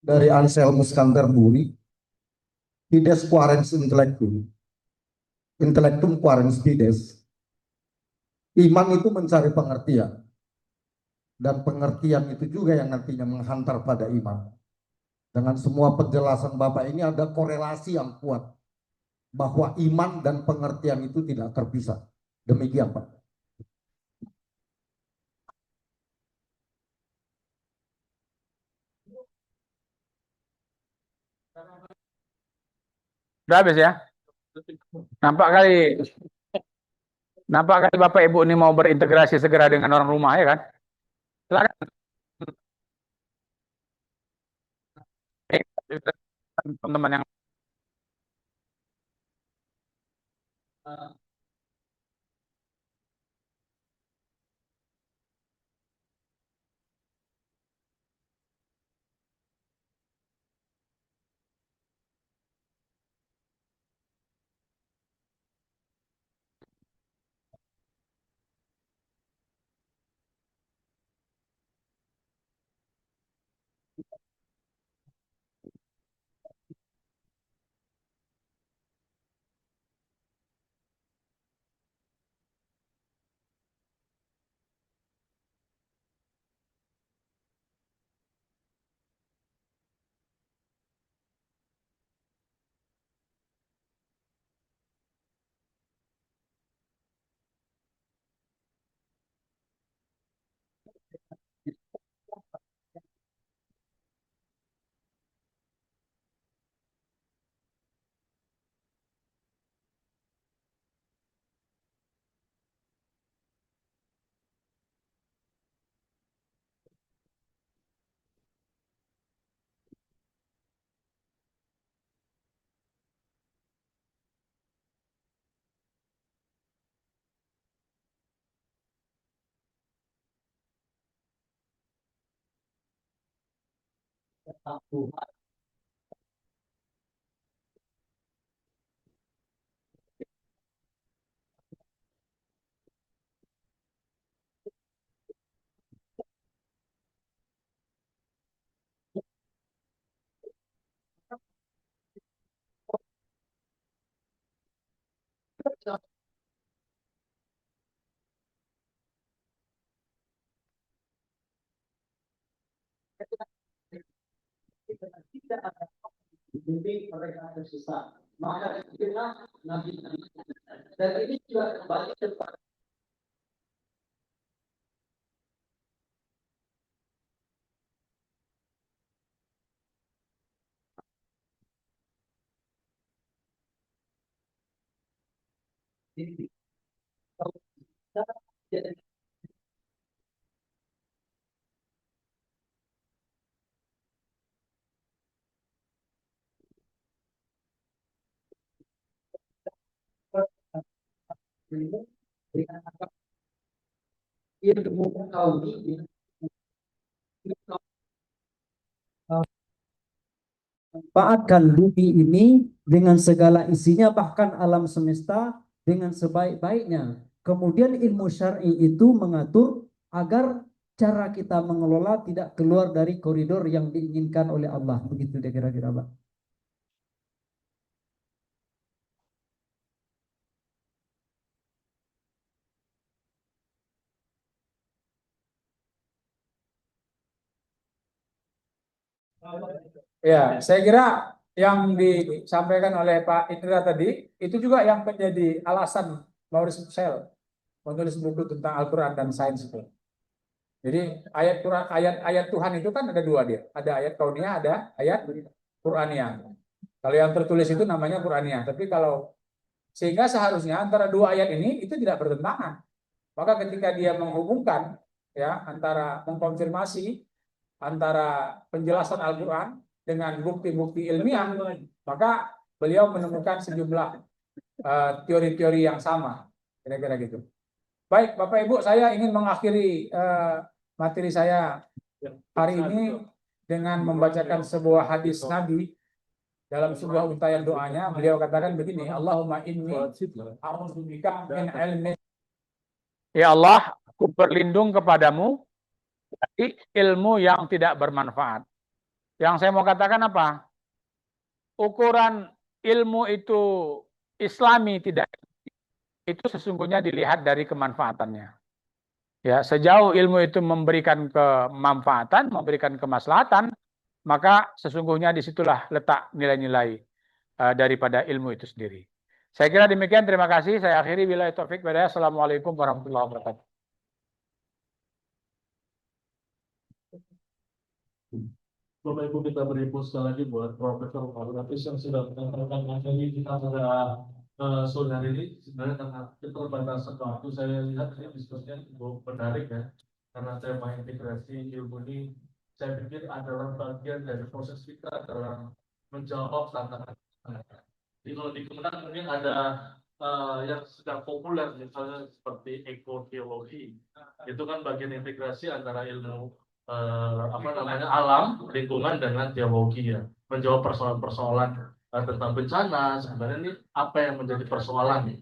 Dari Anselmus Canterbury, fides quaerens intellectum, intellectum quaerens fides. Iman itu mencari pengertian, dan pengertian itu juga yang nantinya menghantar pada iman. Dengan semua penjelasan Bapak ini ada korelasi yang kuat bahwa iman dan pengertian itu tidak terpisah. Demikian Pak. Udah habis ya? Nampak kali Bapak Ibu ini mau berintegrasi segera dengan orang rumah ya kan? Silakan. Teman-teman yang Manfaatkan bumi ini dengan segala isinya, bahkan alam semesta dengan sebaik-baiknya. Kemudian ilmu syar'i itu mengatur agar cara kita mengelola tidak keluar dari koridor yang diinginkan oleh Allah. Begitu dia kira-kira, Pak. Ya, saya kira yang disampaikan oleh Pak Indra tadi itu juga yang menjadi alasan Maurice Bucaille menulis buku tentang Al-Quran dan sains itu. Jadi ayat Quran, ayat Tuhan itu kan ada dua dia, ada ayat kauniyah, ada ayat Qur'aniyah. Kalau yang tertulis itu namanya Qur'aniyah. Tapi kalau sehingga seharusnya antara dua ayat ini itu tidak bertentangan. Maka ketika dia menghubungkan ya antara mengkonfirmasi antara penjelasan Al-Quran dengan bukti-bukti ilmiah, maka beliau menemukan sejumlah teori-teori yang sama, kira-kira gitu. Baik, Bapak Ibu, saya ingin mengakhiri materi saya hari ini dengan membacakan sebuah hadis Nabi dalam sebuah untayan doanya. Beliau katakan begini, Allahumma inni a'udzubika min ilmin. Ya Allah, aku berlindung kepadamu dari ilmu yang tidak bermanfaat. Yang saya mau katakan apa? Ukuran ilmu itu Islami tidak, itu sesungguhnya dilihat dari kemanfaatannya. Ya, sejauh ilmu itu memberikan kemanfaatan, memberikan kemaslahatan, maka sesungguhnya disitulah letak nilai-nilai daripada ilmu itu sendiri. Saya kira demikian, terima kasih. Saya akhiri, billahi taufik wal hidayah. Assalamualaikum warahmatullahi wabarakatuh. Bapak Ibu, kita beri sekali lagi buat Profesor Fabratius yang sudah menyampaikan materi kita pada sore hari ini. Sebenarnya karena keterbatasan waktu, saya lihat ini diskusinya cukup menarik ya. Karena tema integrasi ilmu ini, saya pikir adalah bagian dari proses kita dalam menjawab tantangan. Jadi kalau di Kemenang mungkin ada yang sedang populer, misalnya seperti ekoteologi. Itu kan bagian integrasi antara ilmu alam, lingkungan dengan teologi ya, menjawab persoalan-persoalan tentang bencana. Sebenarnya ini apa yang menjadi persoalan nih?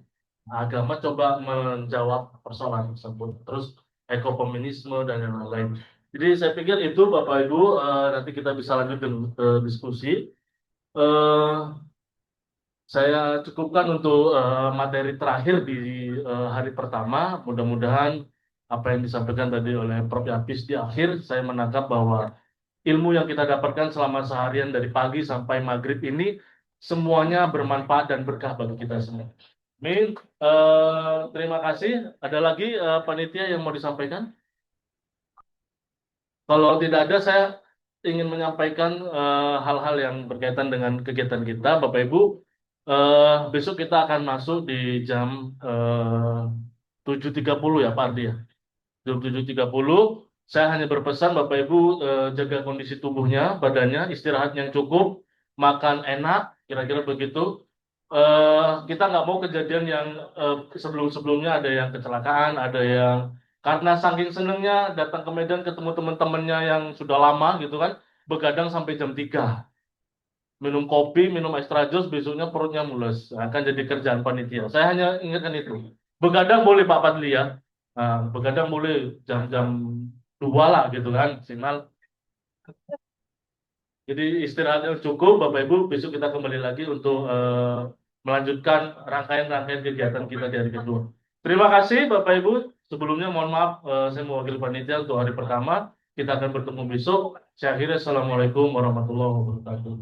Agama coba menjawab persoalan tersebut. Terus ekofeminisme dan yang lain. Jadi saya pikir itu Bapak Ibu, nanti kita bisa lanjut ke diskusi. Saya cukupkan untuk materi terakhir di hari pertama. Mudah-mudahan apa yang disampaikan tadi oleh Prof. Yapis di akhir, saya menangkap bahwa ilmu yang kita dapatkan selama seharian dari pagi sampai maghrib ini semuanya bermanfaat dan berkah bagi kita semua. Amin. Terima kasih. Ada lagi panitia yang mau disampaikan? Kalau tidak ada, saya ingin menyampaikan hal-hal yang berkaitan dengan kegiatan kita, Bapak Ibu. Besok kita akan masuk di jam 7.30 ya, Pak Ardi ya. Jam 7.30, saya hanya berpesan Bapak Ibu jaga kondisi tubuhnya, badannya, istirahat yang cukup, makan enak, kira-kira begitu. Kita nggak mau kejadian yang sebelum-sebelumnya ada yang kecelakaan, ada yang karena saking senengnya datang ke Medan ketemu teman-temannya yang sudah lama gitu kan, begadang sampai jam 3. Minum kopi, minum extra jus, besoknya perutnya mules. Akan jadi kerjaan panitia. Saya hanya ingatkan itu. Begadang boleh Pak Fadli ya. Nah, begadang boleh jam-jam 2 lah gitu kan, maksimal. Jadi istirahat yang cukup, Bapak Ibu. Besok kita kembali lagi untuk melanjutkan rangkaian-rangkaian kegiatan kita di hari kedua. Terima kasih Bapak Ibu. Sebelumnya mohon maaf, saya mewakili panitia untuk hari pertama. Kita akan bertemu besok. Saya akhiri. Assalamualaikum warahmatullahi wabarakatuh.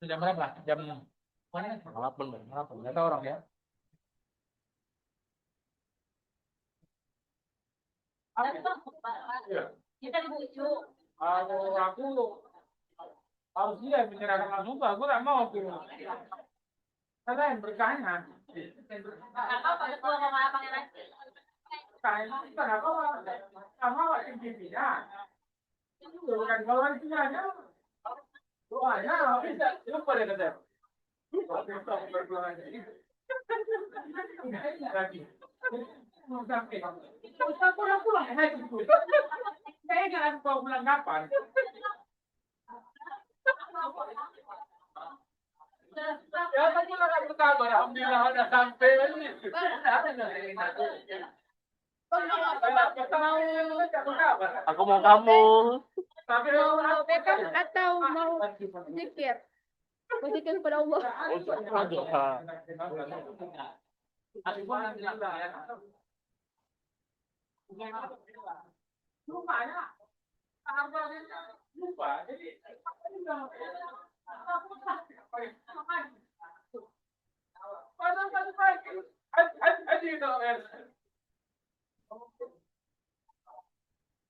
Jam berapa? Jam mana? 8. Nggak tahu orang ya. Kita lucu. Kalau aku harus dia menyerahkan langsung, aku tak mau tuh. Karena yang berkahnya. Apa ketua ngomong apa nih? Kayaknya kita nggak mau, sama waktu pimpinan. Bukan kalau pimpinannya, doanya bisa lupa deh kata. Pulang. Saya jangan kau pulang kapan? Ya, tapi lah pertama, alhamdulillah ada sampai. Aku mau kamu. Tapi Mau bekam atau mau zikir? Mau zikir kepada Allah. lupa. Jadi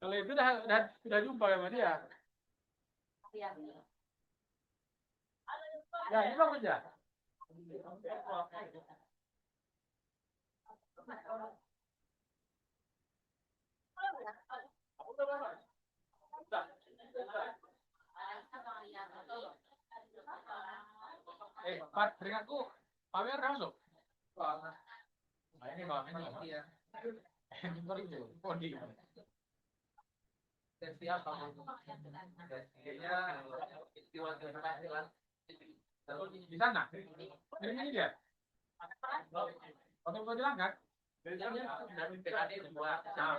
kalau itu udah jumpa sama dia. Ya, ini bagus ya. Pak, teringatku, Pak Wer masuk. Nah, ini Pak, ini ya. Ini baru itu, podium. Dan siapa kamu? Di sana? Ini dia? Oke, mau diangkat? Nah,